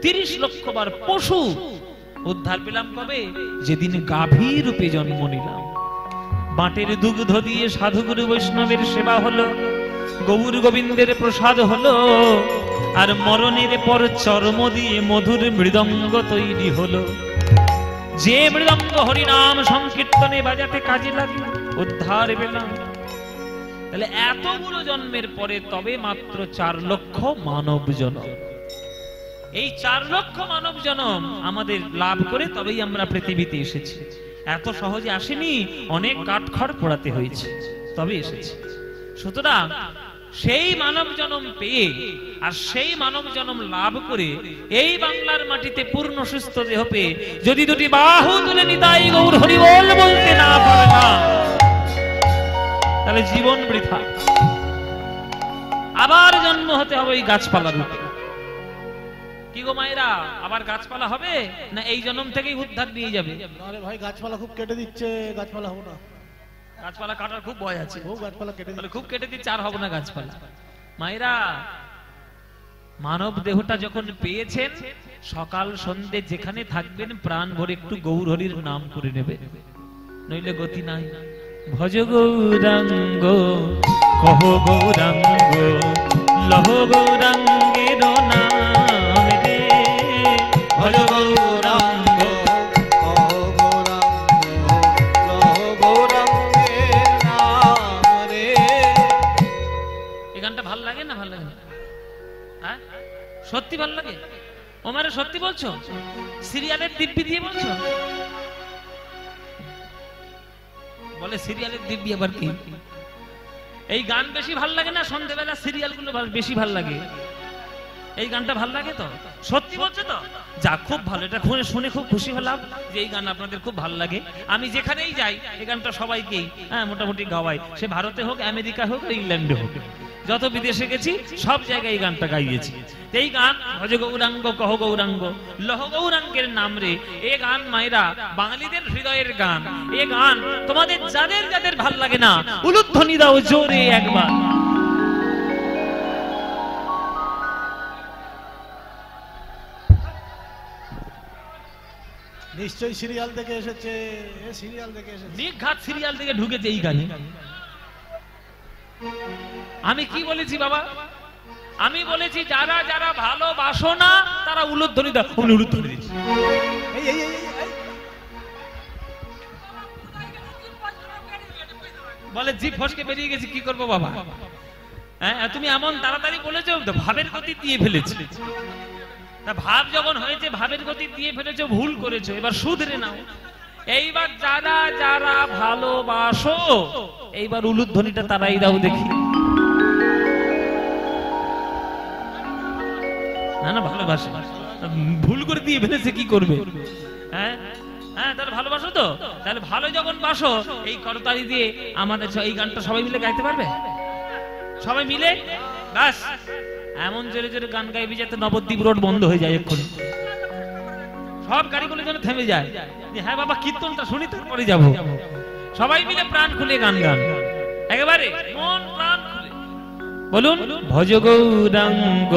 30 লক্ষ বার পশু। উদ্ধার পেলাম কবে? যেদিন গাভী রূপে জন্ম নিলাম। বাটের দুগ্ধ দিয়ে সাধুগুরু বৈষ্ণবের সেবা হলো, গৌর গোবিন্দের প্রসাদ হলো, আর মরণের পর চর্ম দিয়ে মধুর মৃদঙ্গ তৈরি হলো। যে মৃদঙ্গ হরিনাম সংকীর্তনে বাজাতে কাজে লাগে, উদ্ধার পেলাম। তাহলে এতগুলো জন্মের পরে তবে মাত্র 4 লক্ষ মানব জন্ম। এই 4 লক্ষ মানব জন্ম আমাদের লাভ করে তবেই আমরা পৃথিবীতে এসেছি। এত সহজে আসেনি, অনেক কাঠখড় পোড়াতে হয়েছে তবে এসেছি। সুতরাং সেই মানব জন্ম পেয়ে আর সেই মানব জন্ম লাভ করে এই বাংলার মাটিতে পূর্ণ সুস্থ দেহ পেয়ে যদি দুটি বাহু তুলে নিতাই গৌর হরি বল বলতে না পারে না, তাহলে জীবন বৃথা। আবার জন্ম হতে হবে এই গাছপালা রূপে। কি গো মায়েরা, আবার গাছপালা হবে না এই জন্ম থেকেই উদ্ধার নিয়ে যাবে? আরে ভাই, গাছপালা খুব কেটে দিচ্ছে, গাছপালা হবো না। গাছপালা কাটার খুব ভয় আছে, গাছপালা কেটে দিচ্ছে, খুব কেটে দিচ্ছে, আর হবো না গাছপালা। মায়েরা, মানব দেহটা যখন পেয়েছেন, সকাল সন্ধ্যে যেখানে থাকবেন প্রাণ ভরে একটু গৌর হরির নাম করে নেবে, নইলে গতি নাই। ভজ গৌরাঙ্গ কহ গৌরাঙ্গ লহ গৌরাঙ্গের নাম রে, ভজ গৌরাঙ্গ কহ গৌরাঙ্গ লহ গৌরাঙ্গের নাম রে। এই গানটা ভাল লাগে না? ভাল লাগে না? হ্যাঁ, সত্যি ভাল লাগে? ওমারে সত্যি বলছো? সিরিয়ালের দিব্যি দিয়ে বলছো? বলে সিরিয়ালের দিব্যি আবার কি? এই গান বেশি ভাল লাগে না সন্ধ্যেবেলা সিরিয়াল গুলো বেশি ভাল লাগে? এই গানটা ভালো লাগে তো? সত্যি বলছো তো? যা, খুব ভালো, এটা শুনে খুব খুশি হলাম যে এই গান আপনাদের খুব ভালো লাগে। আমি যেখানেই যাই এই গানটা সবাইকেই মোটামুটি গাওয়াই, সে ভারতে হোক, আমেরিকা হোক, ইংল্যান্ডে হোক, যত বিদেশে গেছি সব জায়গায় এই গানটা গাইয়েছি। এই গান ভজ গৌরাঙ্গ কহ গৌরাঙ্গ লহ গৌরাঙ্গের নাম রে, এ গান মায়েরা বাঙালিদের হৃদয়ের গান। এ গান তোমাদের যাদের যাদের ভাল লাগে না, উলুধ্বনি দাও জোরে একবার। নিশ্চয়ই সিরিয়াল থেকে এসেছে, সিরিয়াল থেকে এসেছে, নিঘাত সিরিয়াল থেকে ঢুকেছে এই গানে। আমি কি বলেছি বাবা? আমি বলেছি যারা যারা ভালোবাসো না তারা উলুধ্বনি দাও। উলুধ্বনি দিচ্ছি, বলে জিভ ফসকে বেরিয়ে গেছি, কি করবো বাবা? হ্যাঁ, তুমি এমন তাড়াতাড়ি বলেছো, ভাবের গতি দিয়ে ফেলেছি। ভাব যখন হয়েছে, ভাবের গতি দিয়ে ফেলেছো, ভুল করেছো, এবার শুধরে নাও। এইবার যারা যারা ভালোবাসো এইবার উলুধ্বনিটা তারাই দাও দেখি। না না, ভালোবাসো, ভুল করে দিয়ে ফেলেছে, কি করবে? হ্যাঁ হ্যাঁ, তাহলে ভালোবাসো তো? তাহলে ভালো যখন বাসো, এই করতালি দিয়ে আমাদের এই গানটা সবাই মিলে গাইতে পারবে? সবাই মিলে ব্যাস এমন জোরে জোরে গান গাইবি যাতে নবদ্বীপ রোড বন্ধ হয়ে যায় এক্ষুনি, সব গাড়িগুলো যেন থেমে যায়। হ্যাঁ বাবা, কীর্তনটা শুনি তারপরে যাবো। সবাই মিলে প্রাণ খুলে গান গান, একেবারে মন প্রাণ খুলে বলুন। ভজ গৌরাঙ্গ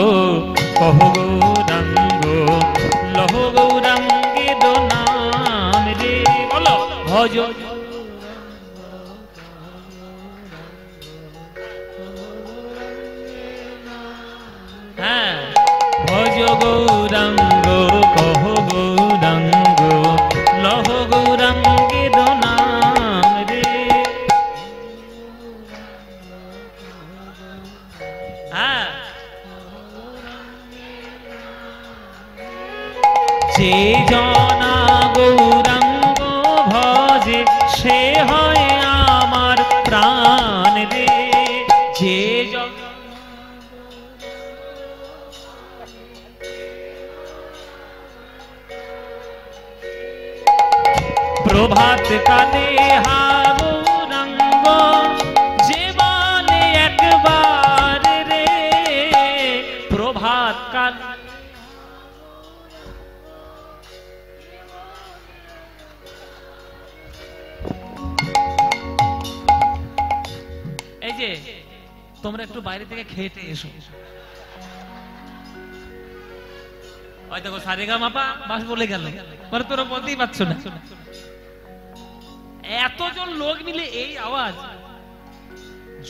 কহ গৌরাঙ্গ লহ গৌরাঙ্গে নাম রে, বলো ভজ। হ্যাঁ, ভজ গৌরাঙ্গ কহ গৌরাঙ্গ লহ গৌরাঙ্গে নাম রে। হ্যাঁ, যে জনা গৌরাঙ্গ ভজে সে হয় আমার প্রাণ রে। যে প্রভাত কালে হা গৌরাঙ্গ যে বলে একবার রে, প্রভাত কাল। এই যে তোমরা একটু বাইরে থেকে খেতে এসো, হয়তো সারেগা মাপা বাস বলে গেল, মানে তোরা বলতেই পারছো না। এতজন লোক মিলে এই আওয়াজ,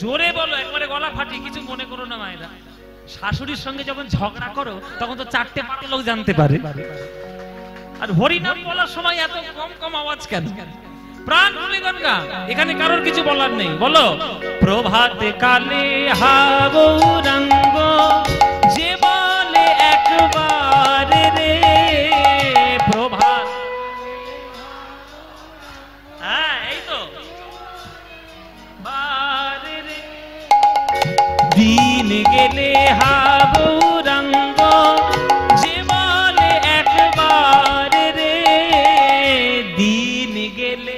জোরে বলো, একবারে গলা ফাটি, কিছু মনে করো না মায়েরা। শাশুড়ির সঙ্গে যখন ঝগড়া করো তখন তো 4-5 লোক জানতে পারে, আর হরিনাম বলার সময় এত কম কম আওয়াজ কেন? প্রাণ খুলে গান গা, এখানে কারোর কিছু বলার নেই। বলো প্রভাত কালে হা গৌরাঙ্গ যে বলে একবার রে, প্রভাত। হ্যাঁ, এই তো বারে রে, দিন গেলে হা গৌরাঙ্গ যে বলে একবার রে, দিন গেলে।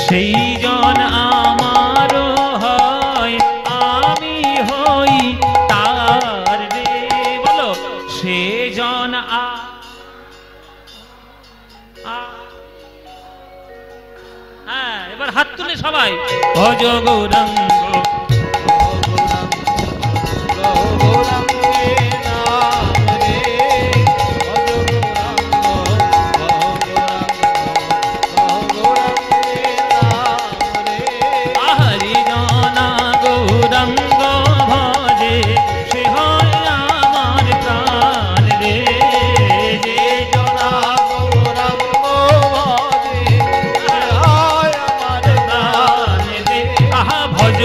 সেই জন আমারও হয়, আমি হই তার রে, বলো সে জন হ্যাঁ, এবার হাত তুলে সবাই ভজ গৌরাঙ্গ ভজ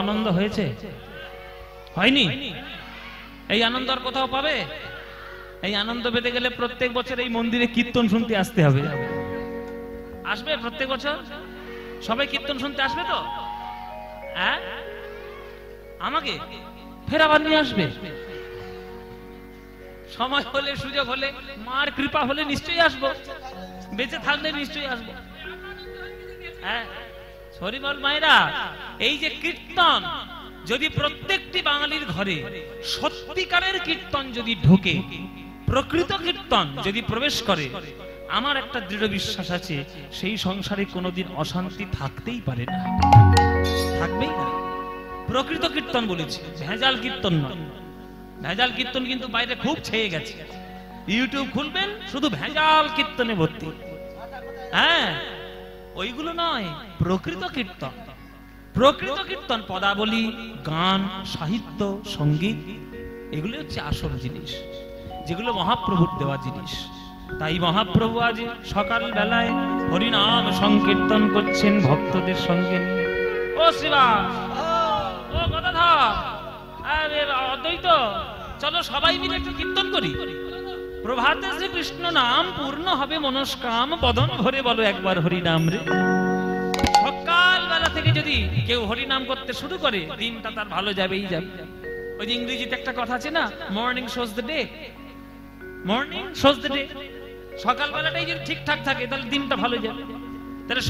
আনন্দ হয়েছে? হয়নি? এই আনন্দ আর কোথাও পাবে? এই আনন্দ পেতে গেলে প্রত্যেক বছর এই মন্দিরে কীর্তন শুনতে আসতে হবে। আসবে প্রত্যেক বছর? সবাই কীর্তন শুনতে আসবে তো? হ্যাঁ, আমাকে ফের আবার নিয়ে আসবে। সময় হলে, সুযোগ হলে, মার কৃপা হলে নিশ্চয়ই আসবো, বেঁচে থাকলে নিশ্চয়ই আসবো। হ্যাঁ, হরি বল মায়েরা। এই যে কীর্তন, যদি প্রত্যেকটি বাঙালির ঘরে সত্যিকারের কীর্তন যদি ঢোকে, প্রকৃত কীর্তন যদি প্রবেশ করে, আমার একটা দৃঢ় বিশ্বাস আছে সেই সংসারে কোনোদিন অশান্তি থাকতেই পারে না, থাকবেই না। প্রকৃত কীর্তন বলেছি, ভেজাল কীর্তন নয়। ভেজাল কীর্তন কিন্তু বাইরে খুব ছেয়ে গেছে। ইউটিউব খুলবেন শুধু ভেজাল কীর্তনে ভর্তি। হ্যাঁ, ওইগুলো নয়, প্রকৃত কীর্তন। প্রকৃত কীর্তন পদাবলী, গান, সাহিত্য, সঙ্গীত, এগুলো হচ্ছে আসল জিনিস, যেগুলো মহাপ্রভুর দেওয়া জিনিস। তাই মহাপ্রভু আজ সকাল বেলায় হরিনাম সংকীর্তন করছেন ভক্তদের সঙ্গে নিয়ে। ও শ্রীবাস, ও গদাধর, অদ্বৈত, চলো সবাই মিলে একটু কীর্তন করি। প্রভাতে শ্রী কৃষ্ণ নাম পূর্ণ হবে মনস্কাম, বদন ভরে বলো একবার হরিনাম রে। সকাল বেলা থেকে যদি কেউ হরিনাম করতে শুরু করে, দিনটা তার ভালো যাবেই যাবে। ওই যে ইংরেজিতে একটা কথা আছে না, morning shows the day. Morning shows the day. সকাল বেলাটাই যদি ঠিকঠাক থাকে তাহলে দিনটা ভালো যাবে। তাহলে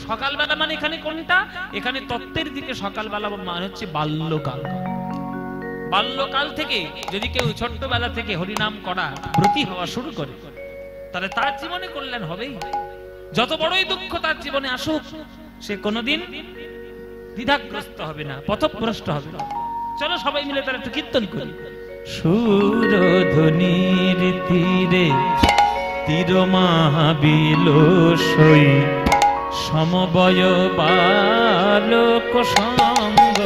সকালবেলা মানে এখানে কোনটা? এখানে তত্ত্বের দিকে সকালবেলা মানে হচ্ছে বাল্যকাল। বাল্যকাল থেকে যদি কেউ ছোট্টবেলা থেকে হরিনাম করা ব্রতী হওয়া শুরু করে, তাহলে তার জীবনে কল্যাণ হবেই। যত বড়ই দুঃখ তার জীবনে আসুক, সে কোনোদিন দ্বিধাগ্রস্ত হবে না, পথভ্রষ্ট হবে না। চলো সবাই মিলে তার একটু কীর্তন করি। সুরধ্বনির তীরে তীর মাহাবিল সই, সমবয় বালক সঙ্গ।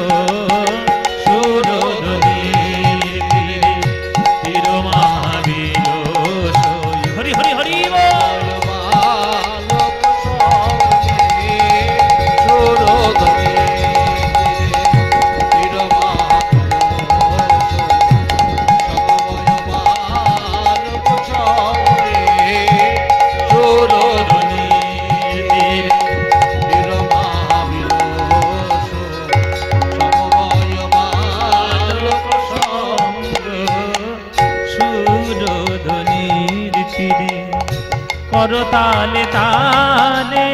সুরধ্বনির তীরে তীর মাহাবিল সই, হরি হরি হরি বল। বালক সঙ্গে সুরধ্বনির তীর করতালে তালে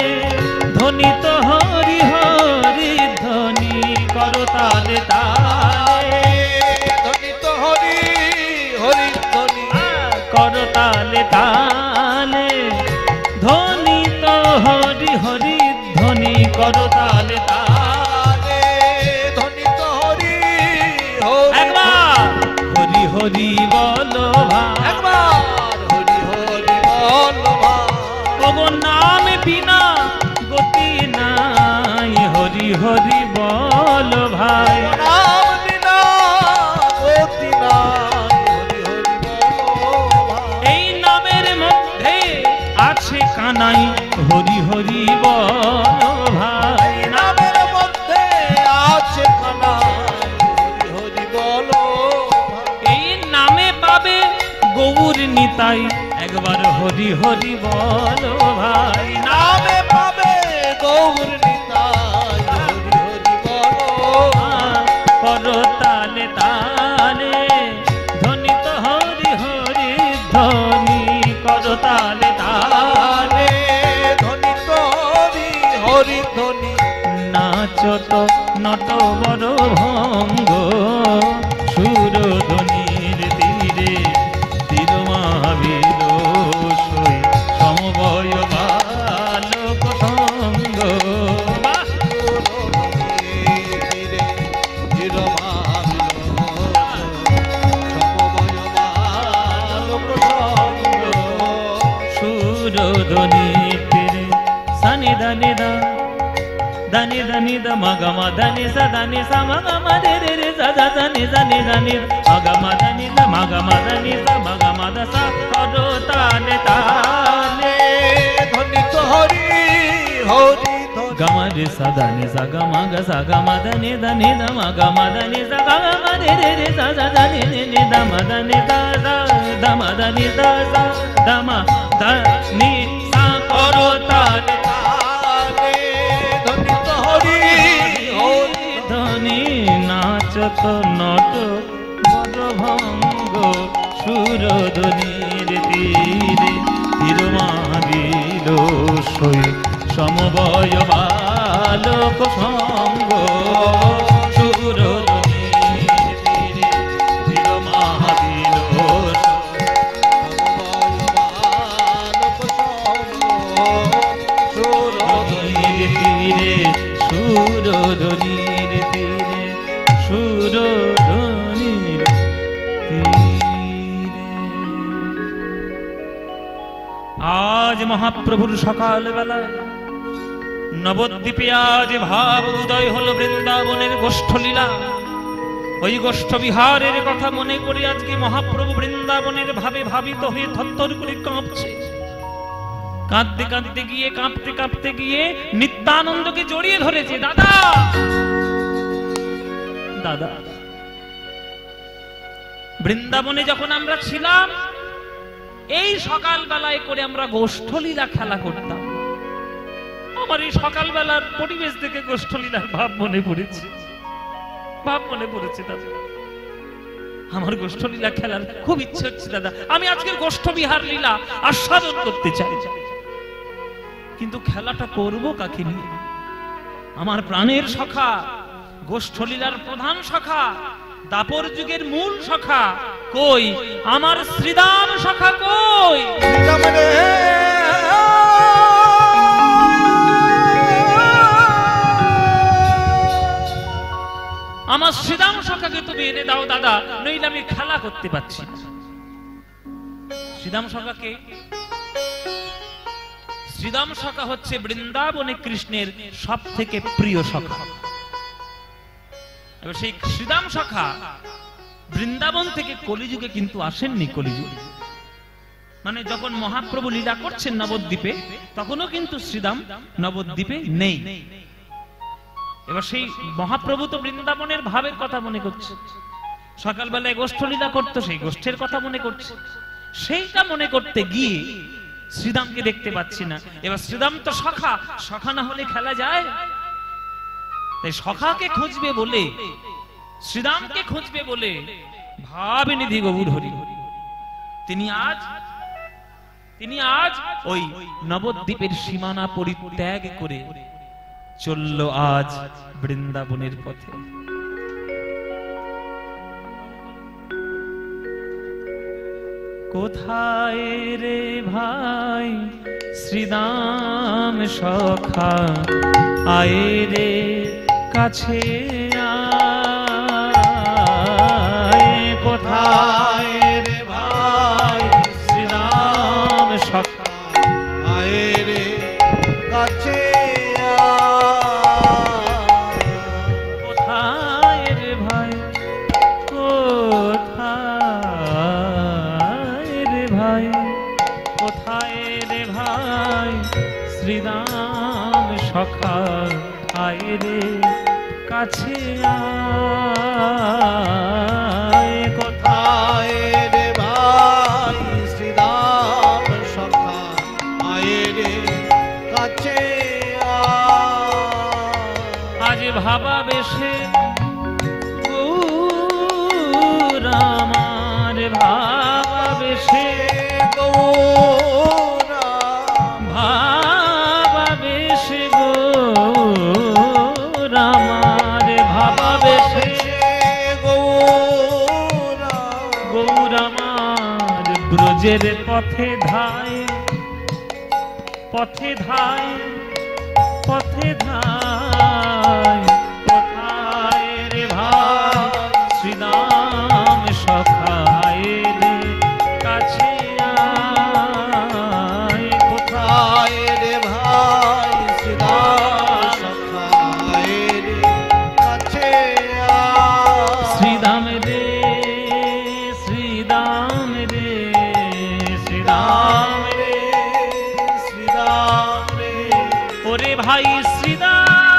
ধ্বনিত হরি হরি ধ্বনি। করতালে তালে ধ্বনিত হরি হরি ধ্বনি। করতালে তালে ধ্বনিত হরি হরি ধ্বনি। করতালে তালে ধ্বনিত হরি হরি। একবার হরি হরি বলো ভাই, একবার হরি হরি বলো ভাই। ওগো নাম বিনা গতি নাই, হরি হরি বলো ভাই। নাম বিনা গতি নাই, হরি হরি বলো ভাই। এই নামের মধ্যে আছে কানাই, হরি হরি বলো ভাই। নামের মধ্যে আছে কানাই, হরি হরি বলো ভাই। এই নামে পাবে গৌর নিতাই, একবার হরি হরি বলো ভাই। নামে পাবে গৌর নিতাই, হরি হরি বলো। করতালে তালে ধ্বনিত হরি হরি ধ্বনি। করতালে তালে ধ্বনিত হরি হরি ধ্বনি। নাচত নট বড় ভঙ্গ, সুরধ্বনির তীরে তীর মাহাবিল সই, সমবয় বালক সঙ্গ। সুরধ্বনির তীরে সানি দানি দা దని దని ద మగమ దని స దని స మగమ రే రే రే స ద దని దని దని మగమ దని ద మగమ దని స మగమ ద స করো তালে তালে ধ্বনিত হরি হরি গম রে সাদা নি সাগা মাগা সাগা মাদা নে দা নে দা মাগা মাদা নে সাগা মা রে রে রে সা সা দা নে নে নে দা মাদা নে দা দা দা মাদা নে দা সা দা মা দা নি সা করো তালে তালে ধনি তো হরি হরি ধনি নাচত নট বদভঙ্গ সুরধনির তীরে তীর মারিল সই সমবয় বালক সঙ্গ সুরধনির তীরে তীর মারিল সুরধনির তীরে সুরধনির তীরে সুরধনির আজ মহাপ্রভুর সকালবেলা নবদ্বীপে আজ ভাব উদয় হল বৃন্দাবনের গোষ্ঠলীলা। ওই গোষ্ঠ বিহারের কথা মনে করে আজকে মহাপ্রভু বৃন্দাবনের ভাবে ভাবিত হয়ে থরথর করে কাঁপছে। কাঁদতে কাঁদতে গিয়ে কাঁপতে কাঁপতে গিয়ে নিত্যানন্দকে জড়িয়ে ধরেছে। দাদা দাদা, বৃন্দাবনে যখন আমরা ছিলাম এই সকাল বেলায় করে আমরা গোষ্ঠলীলা খেলা করতাম। আমার এই সকাল বেলার পরিবেশ থেকে গোষ্ঠলীলার ভাব মনে পড়েছে, ভাব মনে পড়েছে দাদা। আমার গোষ্ঠলীলা খেলার খুব ইচ্ছে হচ্ছে দাদা। আমি আজকে গোষ্ঠ বিহার লীলা আস্বাদন করতে চাই, কিন্তু খেলাটা করব কাকে নিয়ে? আমার প্রাণের সখা, গোষ্ঠলীলার প্রধান সখা, দাপর যুগের মূল সখা কই? আমার শ্রীদাম সখা কই? আমার শ্রীদাম সখাকে তুমি এনে দাও দাদা, নইলে আমি খেলা করতে পারছি না। শ্রীদাম সখাকে, শ্রীদাম সখা হচ্ছে বৃন্দাবনে কৃষ্ণের সব থেকে প্রিয় সখা। এবার সেই শ্রীদাম সখা বৃন্দাবন থেকে কলিযুগে কিন্তু আসেননি। কলিযুগে মানে যখন মহাপ্রভু লীলা করছেন নবদ্বীপে, তখনও কিন্তু শ্রীদাম নবদ্বীপে নেই। এবার সেই মহাপ্রভু তো বৃন্দাবনের ভাবের কথা মনে করছে, সকালবেলায় গোষ্ঠ লীলা করতো, সেই গোষ্ঠের কথা মনে করছে। সেইটা মনে করতে গিয়ে শ্রীদামকে দেখতে পাচ্ছি না। এবার শ্রীদাম তো সখা, সখা না হলে খেলা যায়? তাই সখাকে খুঁজবে বলে, শ্রীদামকে খুঁজবে বলে ভাবনিধি গৌর হরি তিনি আজ ওই নবদ্বীপের সীমানা পরিত্যাগ করে চলল আজ বৃন্দাবনের পথে। কোথায় রে ভাই শ্রীদাম সখা, আয়ে রে কাছে আয়। কোথায় রে ভাই শ্রীদাম সখা, আয়ে রে কাছে কোথায় রে ভাই, কোথায় রে ভাই, কোথায় রে ভাই শ্রীদাম সখা, আয় রে কাছে আয়। কোথায় রে ভাই শ্রীদাম সখা, আয়ে রে কাছে আজ ভাবা বেশে গৌর আমার, ভাবা বেশে গৌর, ভাবা বেশে গৌর আমার, ভাবা বেশে গৌর, গৌর আমার। ব্রজের পথে ধায়, পথে ধায়, পথে ধায়। কোথায় রে ভাই শ্রীদাম সখা, আয়ে রে কাছে আয়। কোথায় রে ভাই শ্রীদাম সখা, আয়ে রে কাছে শ্রীদাম রে, শ্রীদাম রে, শ্রীদাম রে, শ্রীদাম রে, ওরে ভাই শ্রীদাম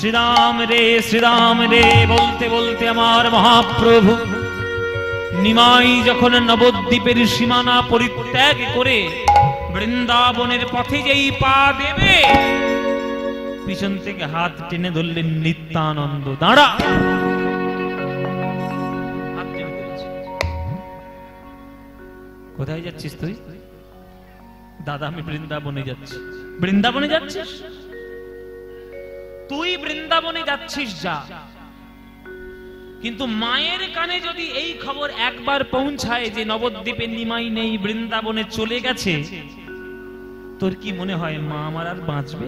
শ্রীরাম রে বলতে বলতে আমার মহাপ্রভু নিমাই যখন নবদ্বীপের সীমানা পরিত্যাগ করে বৃন্দাবনের পথে যেই পা দেবে, পিছন থেকে হাত টেনে ধরলেন নিত্যানন্দ, দাঁড়া। কোথায় যাচ্ছিস তুই? দাদা আমি বৃন্দাবনে যাচ্ছি। বৃন্দাবনে যাচ্ছিস? তুই বৃন্দাবনে যাচ্ছিস যা, কিন্তু মায়ের কানে যদি এই খবর একবার পৌঁছায় যে নবদ্বীপে নিমাই নেই, বৃন্দাবনে চলে গেছে, তোর কি মনে হয় মা আমার আর বাঁচবে?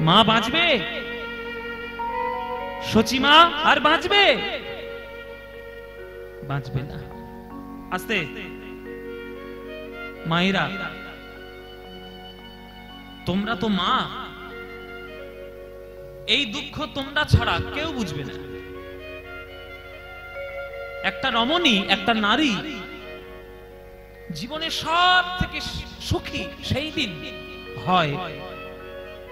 মা বাঁচবে? সচিমা আর বাঁচবে? বাঁচবে না। আস্তে মায়েরা, তোমরা তো মা, এই দুঃখ তোমরা ছাড়া কেউ বুঝবে না। একটা রমণী, একটা নারী জীবনে সব থেকে সুখী সেই দিন হয়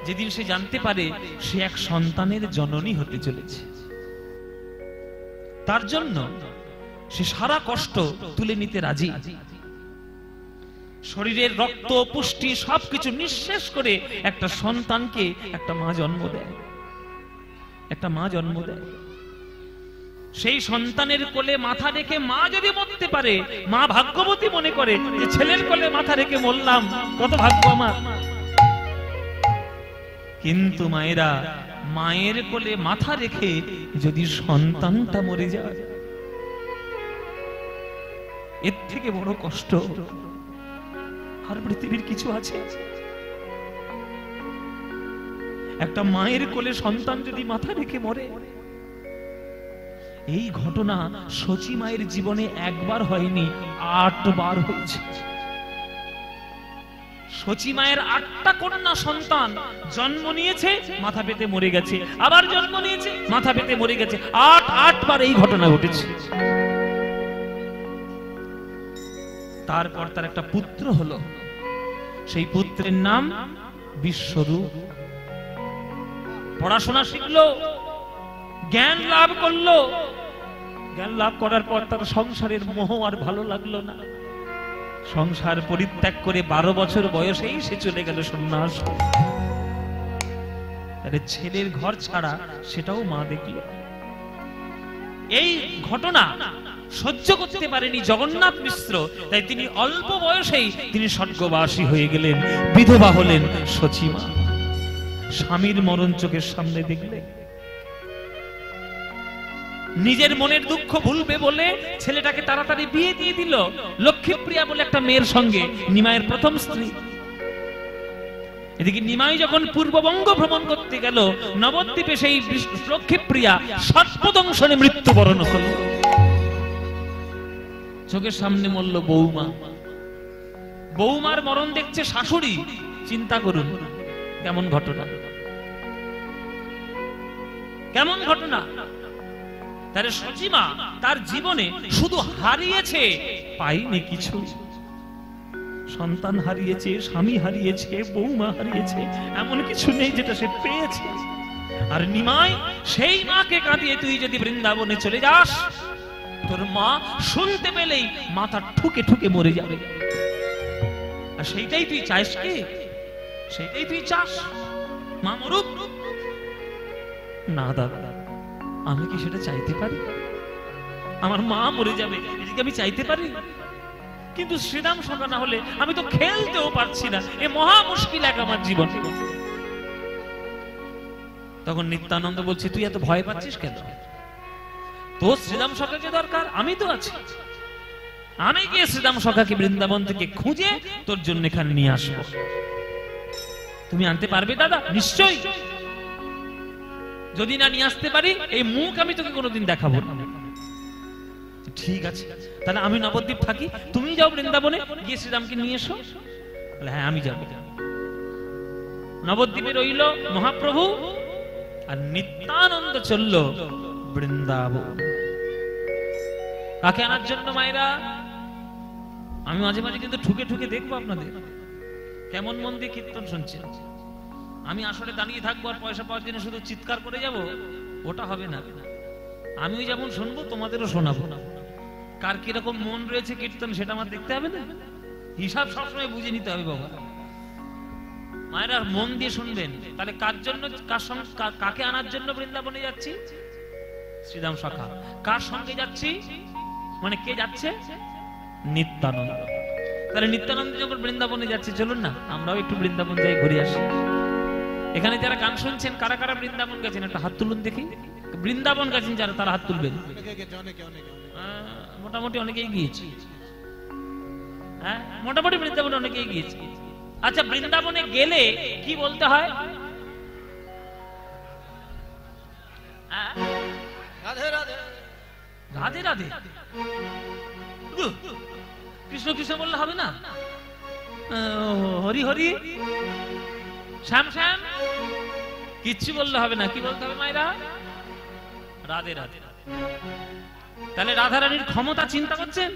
যেদিন সে জানতে পারে সে এক সন্তানের জননী হতে চলেছে। তার জন্য সে সারা কষ্ট তুলে নিতে রাজি। শরীরের রক্ত পুষ্টি সবকিছু নিঃশেষ করে একটা সন্তানকে একটা মা জন্ম দেয়, একটা মা জন্ম দেয়। সেই সন্তানের কোলে মাথা রেখে মা যদি মরতে পারে, মা ভাগ্যবতী মনে করে যে ছেলের কোলে মাথা রেখে মরলাম, কত ভাগ্য আমার। কিন্তু মায়েরা, মায়ের কোলে মাথা রেখে যদি সন্তানটা মরে যায়, এর থেকে বড় কষ্ট আর পৃথিবীর কিছু আছে? একটা মায়ের কোলে সন্তান যদি মাথা রেখে মরে, এই ঘটনা সচি মায়ের জীবনে একবার হয়নি, 8 বার হয়েছে। সচি মায়ের 8টা কন্যা সন্তান জন্ম নিয়েছে, মাথা পেতে মরে গেছে, আবার জন্ম নিয়েছে, মাথা পেতে মরে গেছে। 8 বার এই ঘটনা ঘটেছে। তারপর তার একটা পুত্র হলো, সেই পুত্রের নাম বিশ্বরূপ। পড়াশোনা শিখলো, জ্ঞান লাভ করলো। জ্ঞান লাভ করার পর তার সংসারের মোহ আর ভালো লাগলো না। সংসার পরিত্যাগ করে 12 বছর বয়সেই সে চলে গেল সন্ন্যাস। আরে ছেলের ঘর ছাড়া সেটাও মা দেখল। এই ঘটনা সহ্য করতে পারেনি জগন্নাথ মিশ্র, তাই তিনি অল্প বয়সেই তিনি স্বর্গবাসী হয়ে গেলেন, বিধবা হলেন সচিমা। স্বামীর মরণ চোখের সামনে দেখলে নিজের মনের দুঃখ ভুলবে বলে ছেলেটাকে তাড়াতাড়ি বিয়ে দিয়ে দিল লক্ষ্মীপ্রিয়া বলে একটা মেয়ের সঙ্গে, নিমাইয়ের প্রথম স্ত্রী। এদিকে নিমাই যখন পূর্ববঙ্গ ভ্রমণ করতে গেল, নবদ্বীপে সেই লক্ষ্মীপ্রিয়া সর্পদংশনে মৃত্যুবরণ করল। চোখের সামনে মরল বৌমা। বৌমার মরণ দেখছে শাশুড়ি। চিন্তা করুন কেমন ঘটনা, কেমন ঘটনা। তার সচিমা তার জীবনে শুধু হারিয়েছে, পাইনি কিছু। সন্তান হারিয়েছে, স্বামী হারিয়েছে, বৌমা হারিয়েছে, এমন কিছু নেই যেটা সে পেয়েছে। আর নিমাই সেই মাকে কাঁদিয়ে, তুই যদি বৃন্দাবনে চলে যাস, তোর মা শুনতে পেলেই মাথা ঠুকে ঠুকে মরে যাবে। আর সেইটাই তুই চাস কি? সেইটাই তুই চাস মা মরুক? না দাদা, আমি কি সেটা চাইতে পারি? আমার মা মরে যাবে এদিকে আমি চাইতে পারি? কিন্তু শ্রীরাম সখা না হলে আমি তো খেলতেও পারছি না, এ মহা মুশকিল এক আমার জীবন। তখন নিত্যানন্দ বলছে, তুই এত ভয় পাচ্ছিস কেন? তোর শ্রীরাম সখাকে দরকার, আমি তো আছি। আমি গিয়ে শ্রীরাম সখাকে বৃন্দাবন থেকে খুঁজে তোর জন্য এখানে নিয়ে আসবো। তুমি আনতে পারবে দাদা? নিশ্চয়ই। যদি না নিয়ে আসতে পারি, এই মুখ আমি তোকে কোনোদিন দেখাবো না। ঠিক আছে, তাহলে আমি নবদ্বীপ থাকি, তুমি যাও বৃন্দাবনে, গিয়ে শ্রীরামকে নিয়ে এসো। হ্যাঁ আমি যাব। নবদ্বীপে রইল মহাপ্রভু, আর নিত্যানন্দ চলল বৃন্দাবন। কাকে আনার জন্য মায়েরা? আমি মাঝে মাঝে কিন্তু ঠুকে ঠুকে দেখবো আপনাদের কেমন মন দিয়ে কীর্তন শুনছেন। আমি আসলে দাঁড়িয়ে থাকবো আর পয়সা পাওয়ার জন্য শুধু চিৎকার করে যাব, ওটা হবে না। আমিও যেমন শুনবো তোমাদেরও শোনাবো। কার কিরকম মন রয়েছে কীর্তন সেটা আমার দেখতে হবে না? হিসাব সবসময় বুঝে নিতে হবে বাবা। মায়েরা মন দিয়ে শুনবেন। তাহলে কার জন্য, কাকে আনার জন্য বৃন্দাবনে যাচ্ছি? শ্রীরাম সখা। কার সঙ্গে যাচ্ছি? মানে কে যাচ্ছে? নিত্যানন্দ। তাহলে নিত্যানন্দ যখন বৃন্দাবনে যাচ্ছে, চলুন না আমরাও একটু বৃন্দাবন যাই, ঘুরে আসি। এখানে যারা গান শুনছেন, কারা কারা বৃন্দাবন গেছেন একটা হাত তুলুন দেখি। বৃন্দাবন গেছেন যারা, তারা হাত তুলবেন। মোটামুটি অনেকেই গিয়েছি। হ্যাঁ, মোটামুটি বৃন্দাবনে অনেকেই গিয়েছি। আচ্ছা, বৃন্দাবনে গেলে কি বলতে হয়? রাধে রাধে রাধে রাধে। কৃষ্ণ কৃষ্ণ বললে হবে না? হরি হরি, শ্যাম শ্যাম, কিচ্ছু বললে হবে না। কি বলতে হবে মায়েরা? রাধে রাধে। তাহলে রাধারানীর ক্ষমতা চিন্তা করছেন?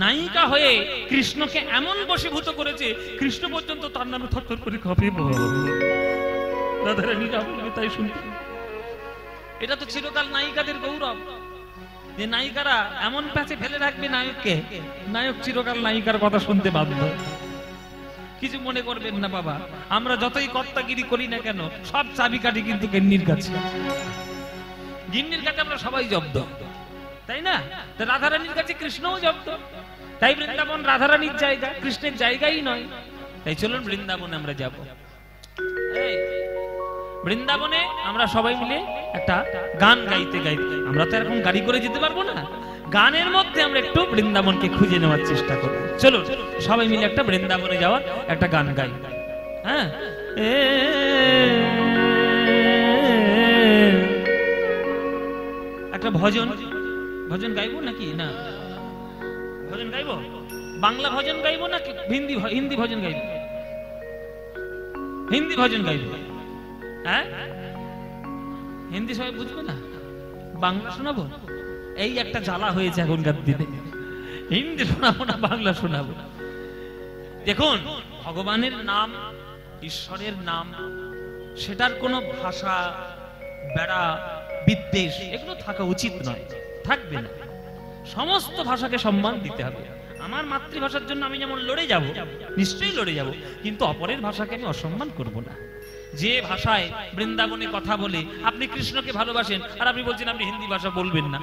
নায়িকা হয়ে কৃষ্ণকে এমন বশীভূত করেছে, কৃষ্ণ পর্যন্ত তার নামে থরথর করে কাঁপে। রাধারানী তাই শুনতে। এটা তো চিরকাল নায়িকাদের গৌরব, যে নায়িকারা এমন প্যাচে ফেলে রাখবে নায়ককে, নায়ক চিরকাল নায়িকার কথা শুনতে বাধ্য। কিছু মনে করবেন না বাবা, আমরা যতই কর্তাগিরি করি না কেন, সব চাবিকাঠি কিন্তু গিন্নির কাছে। গিন্নির কাছে আমরা সবাই জব্দ, তাই না? রাধারানীর কাছে কৃষ্ণও জব্দ। তাই বৃন্দাবন রাধারানীর জায়গা, কৃষ্ণের জায়গাই নয়। তাই চলুন বৃন্দাবনে আমরা যাব। বৃন্দাবনে আমরা সবাই মিলে একটা গান গাইতে গাইতে, আমরা তো এখন গাড়ি করে যেতে পারবো না, গানের মধ্যে আমরা একটু বৃন্দাবনকে খুঁজে নেওয়ার চেষ্টা করব। চলো সবাই মিলে একটা বৃন্দাবনে যাওয়ার একটা গান গাই। হ্যাঁ, একটা ভজন, ভজন গাইবো নাকি না? ভজন গাইবো? বাংলা ভজন গাইবো নাকি হিন্দি ভজন গাইবো? হিন্দি ভজন গাইবো। হ্যাঁ, হিন্দি সবাই বুঝবে না, বাংলা শোনাবো। এই একটা জ্বালা হয়েছে এখনকার দিনে, হিন্দি শোনাবো না বাংলা শোনাবো। দেখুন, ভগবানের নাম, ঈশ্বরের নাম, সেটার কোনো ভাষা, বেড়া, বিদ্বেষ এগুলো থাকা উচিত নয়, থাকবে না। সমস্ত ভাষাকে সম্মান দিতে হবে। আমার মাতৃভাষার জন্য আমি যেমন লড়ে যাব, নিশ্চয়ই লড়ে যাব, কিন্তু অপরের ভাষাকে আমি অসম্মান করব না। যে ভাষায় বৃন্দাবনে কথা বলে আপনি কৃষ্ণকে ভালোবাসেন, আর আপনি বলছেন আপনি হিন্দি ভাষা বলবেন না,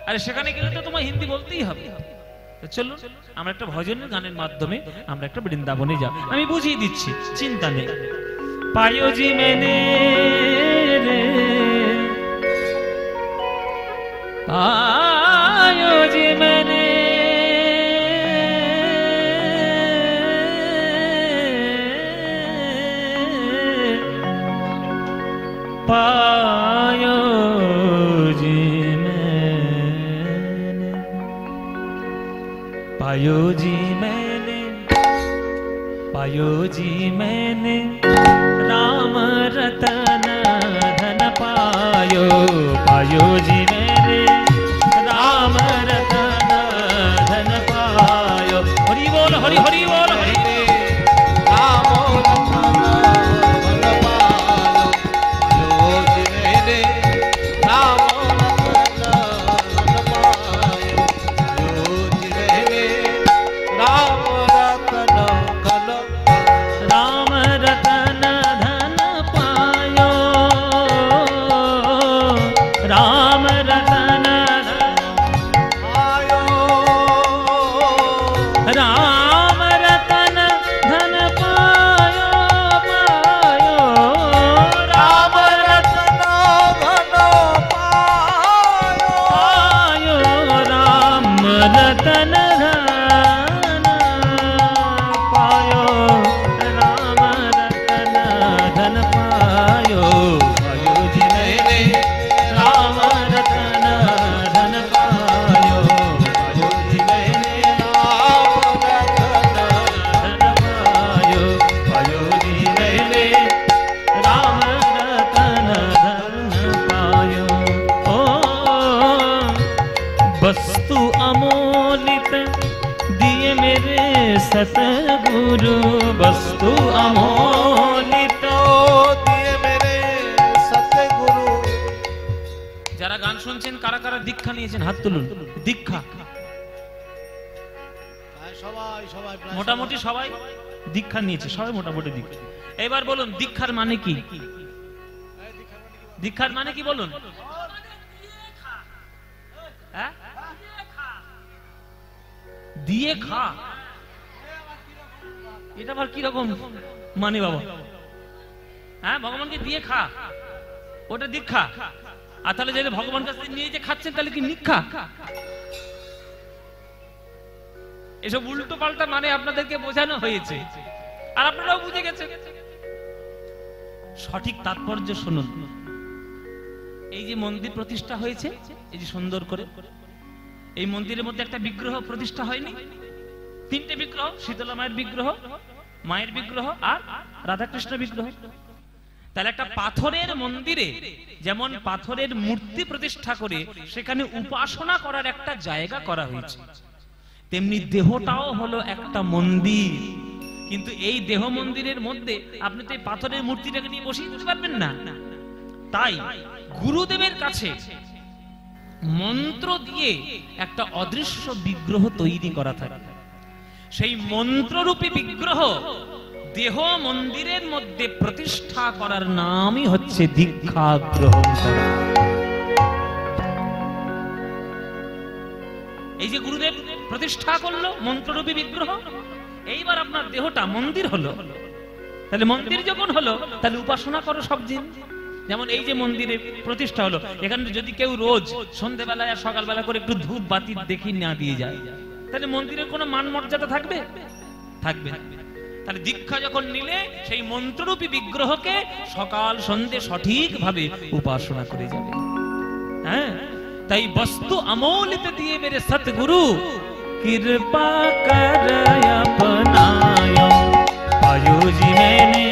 আরে সেখানে গেলে তো তোমায় হিন্দি বলতেই হবে। চলুন আমরা একটা ভজনের গানের মাধ্যমে আমরা একটা বৃন্দাবনে যাব। আমি বুঝিয়ে দিচ্ছি, চিন্তা নেই। পায়োজি মেনে রে, পায়োজি মেনে, पायोजी मैंने, पायोजी मैंने, पायोजी मैंने राम रतन धन पायो। पायोजी मैंने राम रतन धन पायो। हरि बोल हरि हरि बोल हरि। वस्तु अमोलित दिए मेरे सतगुरु, वस्तु अमोलित শুনছেন, কারা কারা দীক্ষা নিয়েছেন হাত তুলুন। দীক্ষা সবাই সবাই প্রায় মোটামুটি সবাই দীক্ষা নিয়েছে, সবাই মোটামুটি দীক্ষা। এবার বলুন দীক্ষার মানে কি? দীক্ষার মানে কি বলুন? হ্যাঁ? দিয়ে খা, এটা আবার কিরকম মানে বাবা? হ্যাঁ, ভগবানকে দিয়ে খা, ওটা দীক্ষা। আর তাহলে যদি ভগবান কাছে নিয়ে যে খাচ্ছেন তাহলে কি নিক্ষা? এসব উল্টো পাল্টা মানে আপনাদেরকে বোঝানো হয়েছে, আর আপনারাও বুঝে গেছেন। সঠিক তাৎপর্য শুনুন। এই যে মন্দির প্রতিষ্ঠা হয়েছে, এই যে সুন্দর করে, এই মন্দিরের মধ্যে একটা বিগ্রহ প্রতিষ্ঠা হয়নি? তিনটে বিগ্রহ, শীতলা মায়ের বিগ্রহ, মায়ের বিগ্রহ আর রাধাকৃষ্ণ বিগ্রহ। তাহলে একটা পাথরের মন্দিরে যেমন পাথরের মূর্তি প্রতিষ্ঠা করে সেখানে উপাসনা করার একটা জায়গা করা হয়েছে, তেমনি দেহটাও হলো একটা মন্দির। কিন্তু এই দেহ মন্দিরের মধ্যে আপনি তো এই পাথরের মূর্তিটাকে নিয়ে বসিয়ে দিতে পারবেন না। তাই গুরুদেবের কাছে মন্ত্র দিয়ে একটা অদৃশ্য বিগ্রহ তৈরি করা থাকে। সেই মন্ত্ররূপী বিগ্রহ দেহ মন্দিরের মধ্যে প্রতিষ্ঠা করার নামই হচ্ছে দীক্ষা গ্রহণ করা। এই যে গুরুদেব প্রতিষ্ঠা করলো মন্ত্ররূপী বিগ্রহ, এইবার আপনার দেহটা মন্দির হলো। তাহলে মন্দির যখন হলো তাহলে উপাসনা করো সব দিন। যেমন এই যে মন্দিরে প্রতিষ্ঠা হলো, এখানে যদি কেউ রোজ সন্ধ্যেবেলায় আর সকালবেলা করে একটু ধূপ বাতি দেখি না দিয়ে যায়, তাহলে মন্দিরের কোনো মান মর্যাদা থাকবে? থাকবে। তাহলে দীক্ষা যখন নিলে সেই মন্ত্ররূপী বিগ্রহকে সকাল সন্ধ্যে সঠিকভাবে উপাসনা করে যাবে। হ্যাঁ, তাই বস্তু অমৌলিত দিয়ে মেরে সতগুরু कृपा कर अपनायो पायो जी मैंने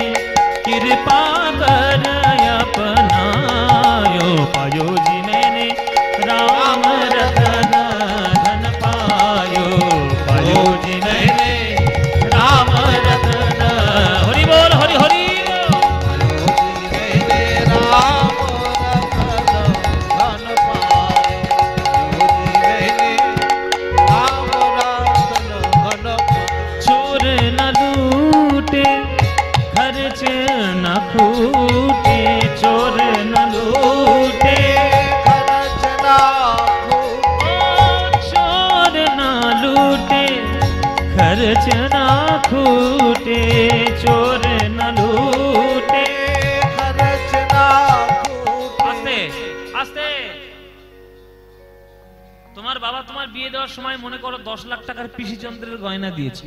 कृपा कर अपनायो पायो जी मैंने राम रतन धन पायो पायो जी मैंने राम रतन। हरि बोल हरि हरि फूटे चोर न लूटे खर्च ना चोर न लूटे खर्च ना खूटे चोर न लूटे खर्च ना आस्ते आस्ते। তোমার বাবা তোমার বিয়ে দেওয়ার সময় মনে করো 10 লাখ টাকার পিসি চন্দ্রের গয়না দিয়েছে।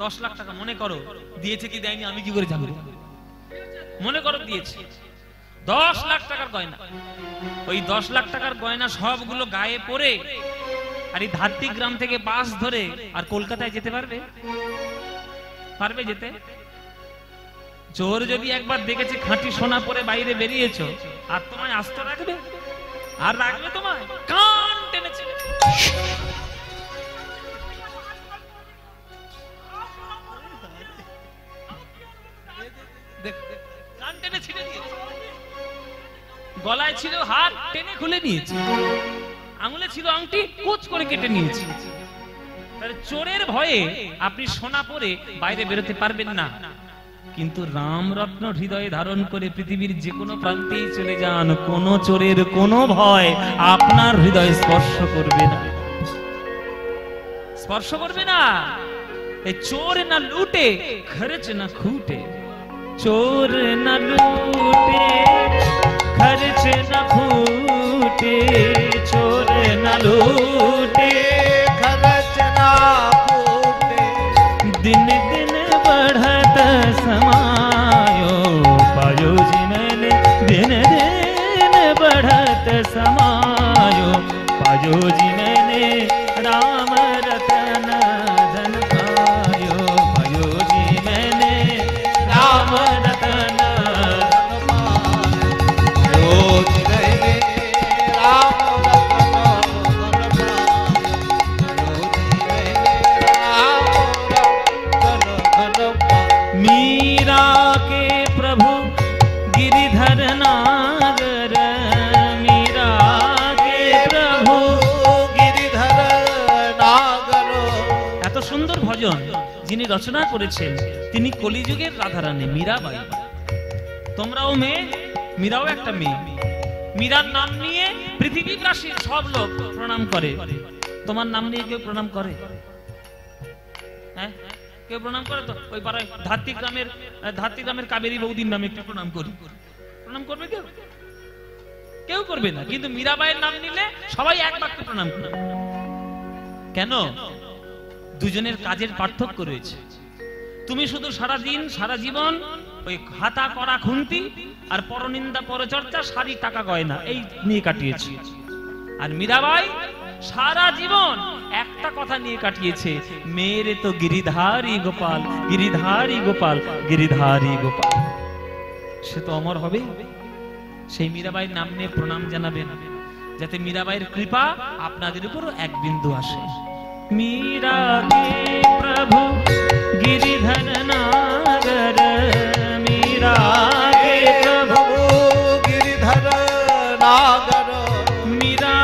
10 লাখ টাকা মনে করো দিয়েছে কি দেয়নি আমি কি করে জানবো? মনে করো দিয়েছে 10 লাখ টাকার গয়না। ওই 10 লাখ টাকার গয়না সবগুলো গায়ে পরে আর এই ধাত্রী গ্রাম থেকে বাস ধরে আর কলকাতায় যেতে পারবে? পারবে যেতে? চোর যদি একবার দেখেছে খাঁটি সোনা পরে বাইরে বেরিয়েছো, আর তোমায় আস্ত রাখবে? আর রাখবে তোমায়? কান টেনেছে গলায় ছিল হার টেনে খুলে নিয়েছে, আঙুলে ছিল আংটি কোচ করে কেটে নিয়েছে। তাহলে চোরের ভয়ে আপনি সোনা পরে বাইরে বেরোতে পারবেন না। কিন্তু রামরত্ন হৃদয়ে ধারণ করে পৃথিবীর যে কোনো প্রান্তেই চলে যান, কোন চোরের কোনো ভয় আপনার হৃদয় স্পর্শ করবে না, স্পর্শ করবে না। এই চোর না লুটে খরচ না খুটে, चोर न लूटे खर्च न फूटे चोर न लूटे खर्च न फूटे दिन दिन बढ़त समायो पायो जी मैंने दिन दिन बढ़त समायो पायो जी मैंने राम रतन धन पायो पायो जी मैंने राम रतन ভজন যিনি রচনা করেছেন তিনি কলিযুগের রাধারানী মীরাবাই। তোমরাও মেয়ে, মীরাও একটা মেয়ে। মীরার নাম নিয়ে পৃথিবীবাসীর সব লোক প্রণাম করে। তোমার নাম নিয়ে কেউ প্রণাম করে? হ্যাঁ, কেউ প্রণাম করে? তো ওই পাড়ায় ধাত্রী গ্রামের কাবেরী বৌদির নামে একটু প্রণাম করি। প্রণাম করবে কেউ? কেউ করবে না। কিন্তু মীরাবাইয়ের নাম নিলে সবাই এক বাক্যে প্রণাম করে। কেন? দুজনের কাজের পার্থক্য রয়েছে। তুমি শুধু সারা দিন সারা জীবন ওই হাতা করা খুন্তি আর পরনিন্দা পরচর্চা, শাড়ি টাকা গয়না এই নিয়ে কাটিয়েছি। আর মীরাবাই সারা জীবন একটা কথা নিয়ে কাটিয়েছে, মেরে তো গিরিধারী গোপাল, গিরিধারী গোপাল, গিরিধারী গোপাল। সে তো অমর হবে। সেই মীরাবাইয়ের নাম নিয়ে প্রণাম জানাবেন, যাতে মীরাবাইয়ের কৃপা আপনাদের উপরও এক বিন্দু আসে। मीरा के प्रभु गिरिधर नागर, मीरा के प्रभु गिरिधर नागर, मीरा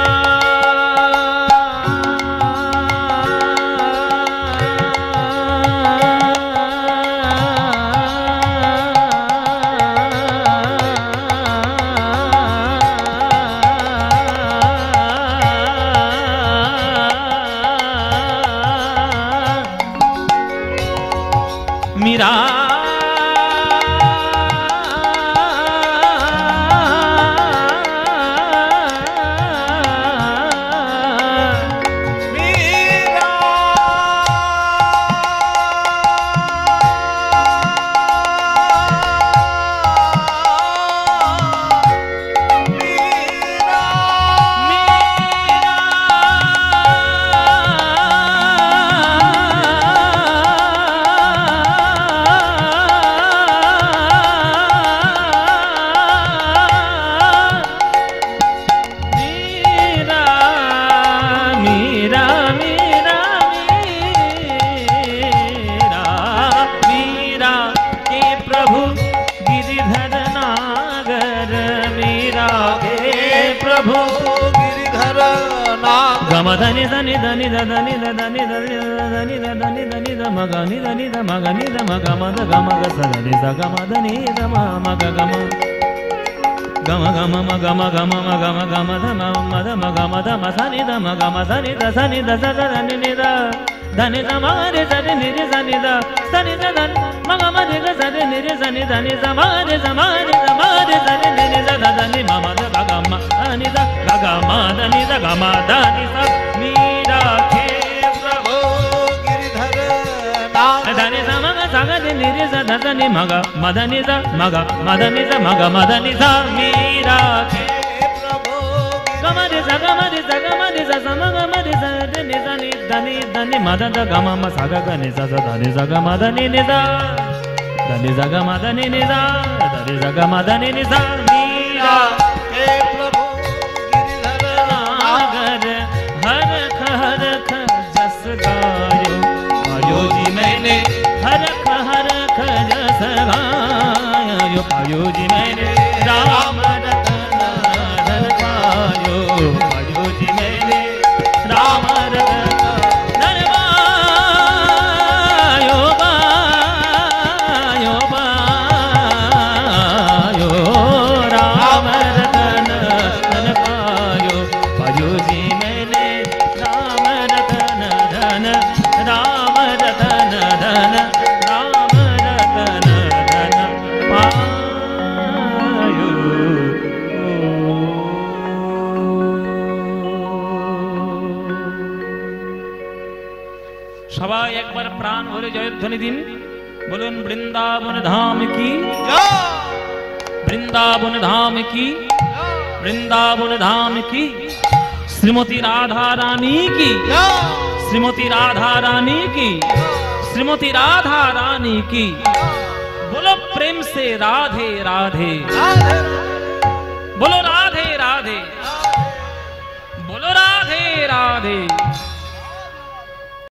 मीरा धनि धनि धनि धनि धनि धनि धनि धनि धनि ध मग नि धनि ध मग नि ध मग म ध ग म ग स धनि ध ग म धनि ध म म ग ग म ग म ग म म ग म ग म म ग म ग म ध म म ध म ग म ध म स नि ध म ग म स नि ध स ध धनि नि ध धनि ध म रे स नि रे स नि ध स नि ध धनि म ग म रे ग स नि रे स नि धनि स म रे स म रे स म रे स नि रे स ध धनि म म ध ग म धनि ध ग म धनि ध ग म धनि स मीरा के प्रभु गिरिधर नागर, धनि स म ग स ग नि रे स ध धनि म ग म धनि स म ग म धनि स म ग म धनि स मीरा के प्रभु ग म रे स ग म रे स ग म रे स स म ग म रे स धनि धनि धनि धनि म ध ध ग म म स ग ग नि स स धनि स ग म धनि नि स धनि स ग म धनि नि स धनि स ग म धनि नि स मीरा के प्रभु गिरिधर नागर, हर हर जस गायो पायो जी मैंने, हर जस गायो पायो जी मैंने, राम रतन धन पायो पायो जी मैंने, राम रतन धन पायो पायो पायो, राम रतन धन पायो पायो जी मैंने, राम रतन धन, राम रतन धन, राम रतन धन पायो। সবাই একবার প্রাণ ভরে জয়ধ্বনি দিন, বলুন বৃন্দাবন ধাম কি, বৃন্দাবন ধাম কি, বৃন্দাবন ধাম কি, শ্রীমতী রাধা রানী কি, শ্রীমতী রাধা রানী কি, श्रीमती राधा रानी की। बोलो प्रेम से राधे राधे, बोलो राधे राधे, बोलो राधे राधे।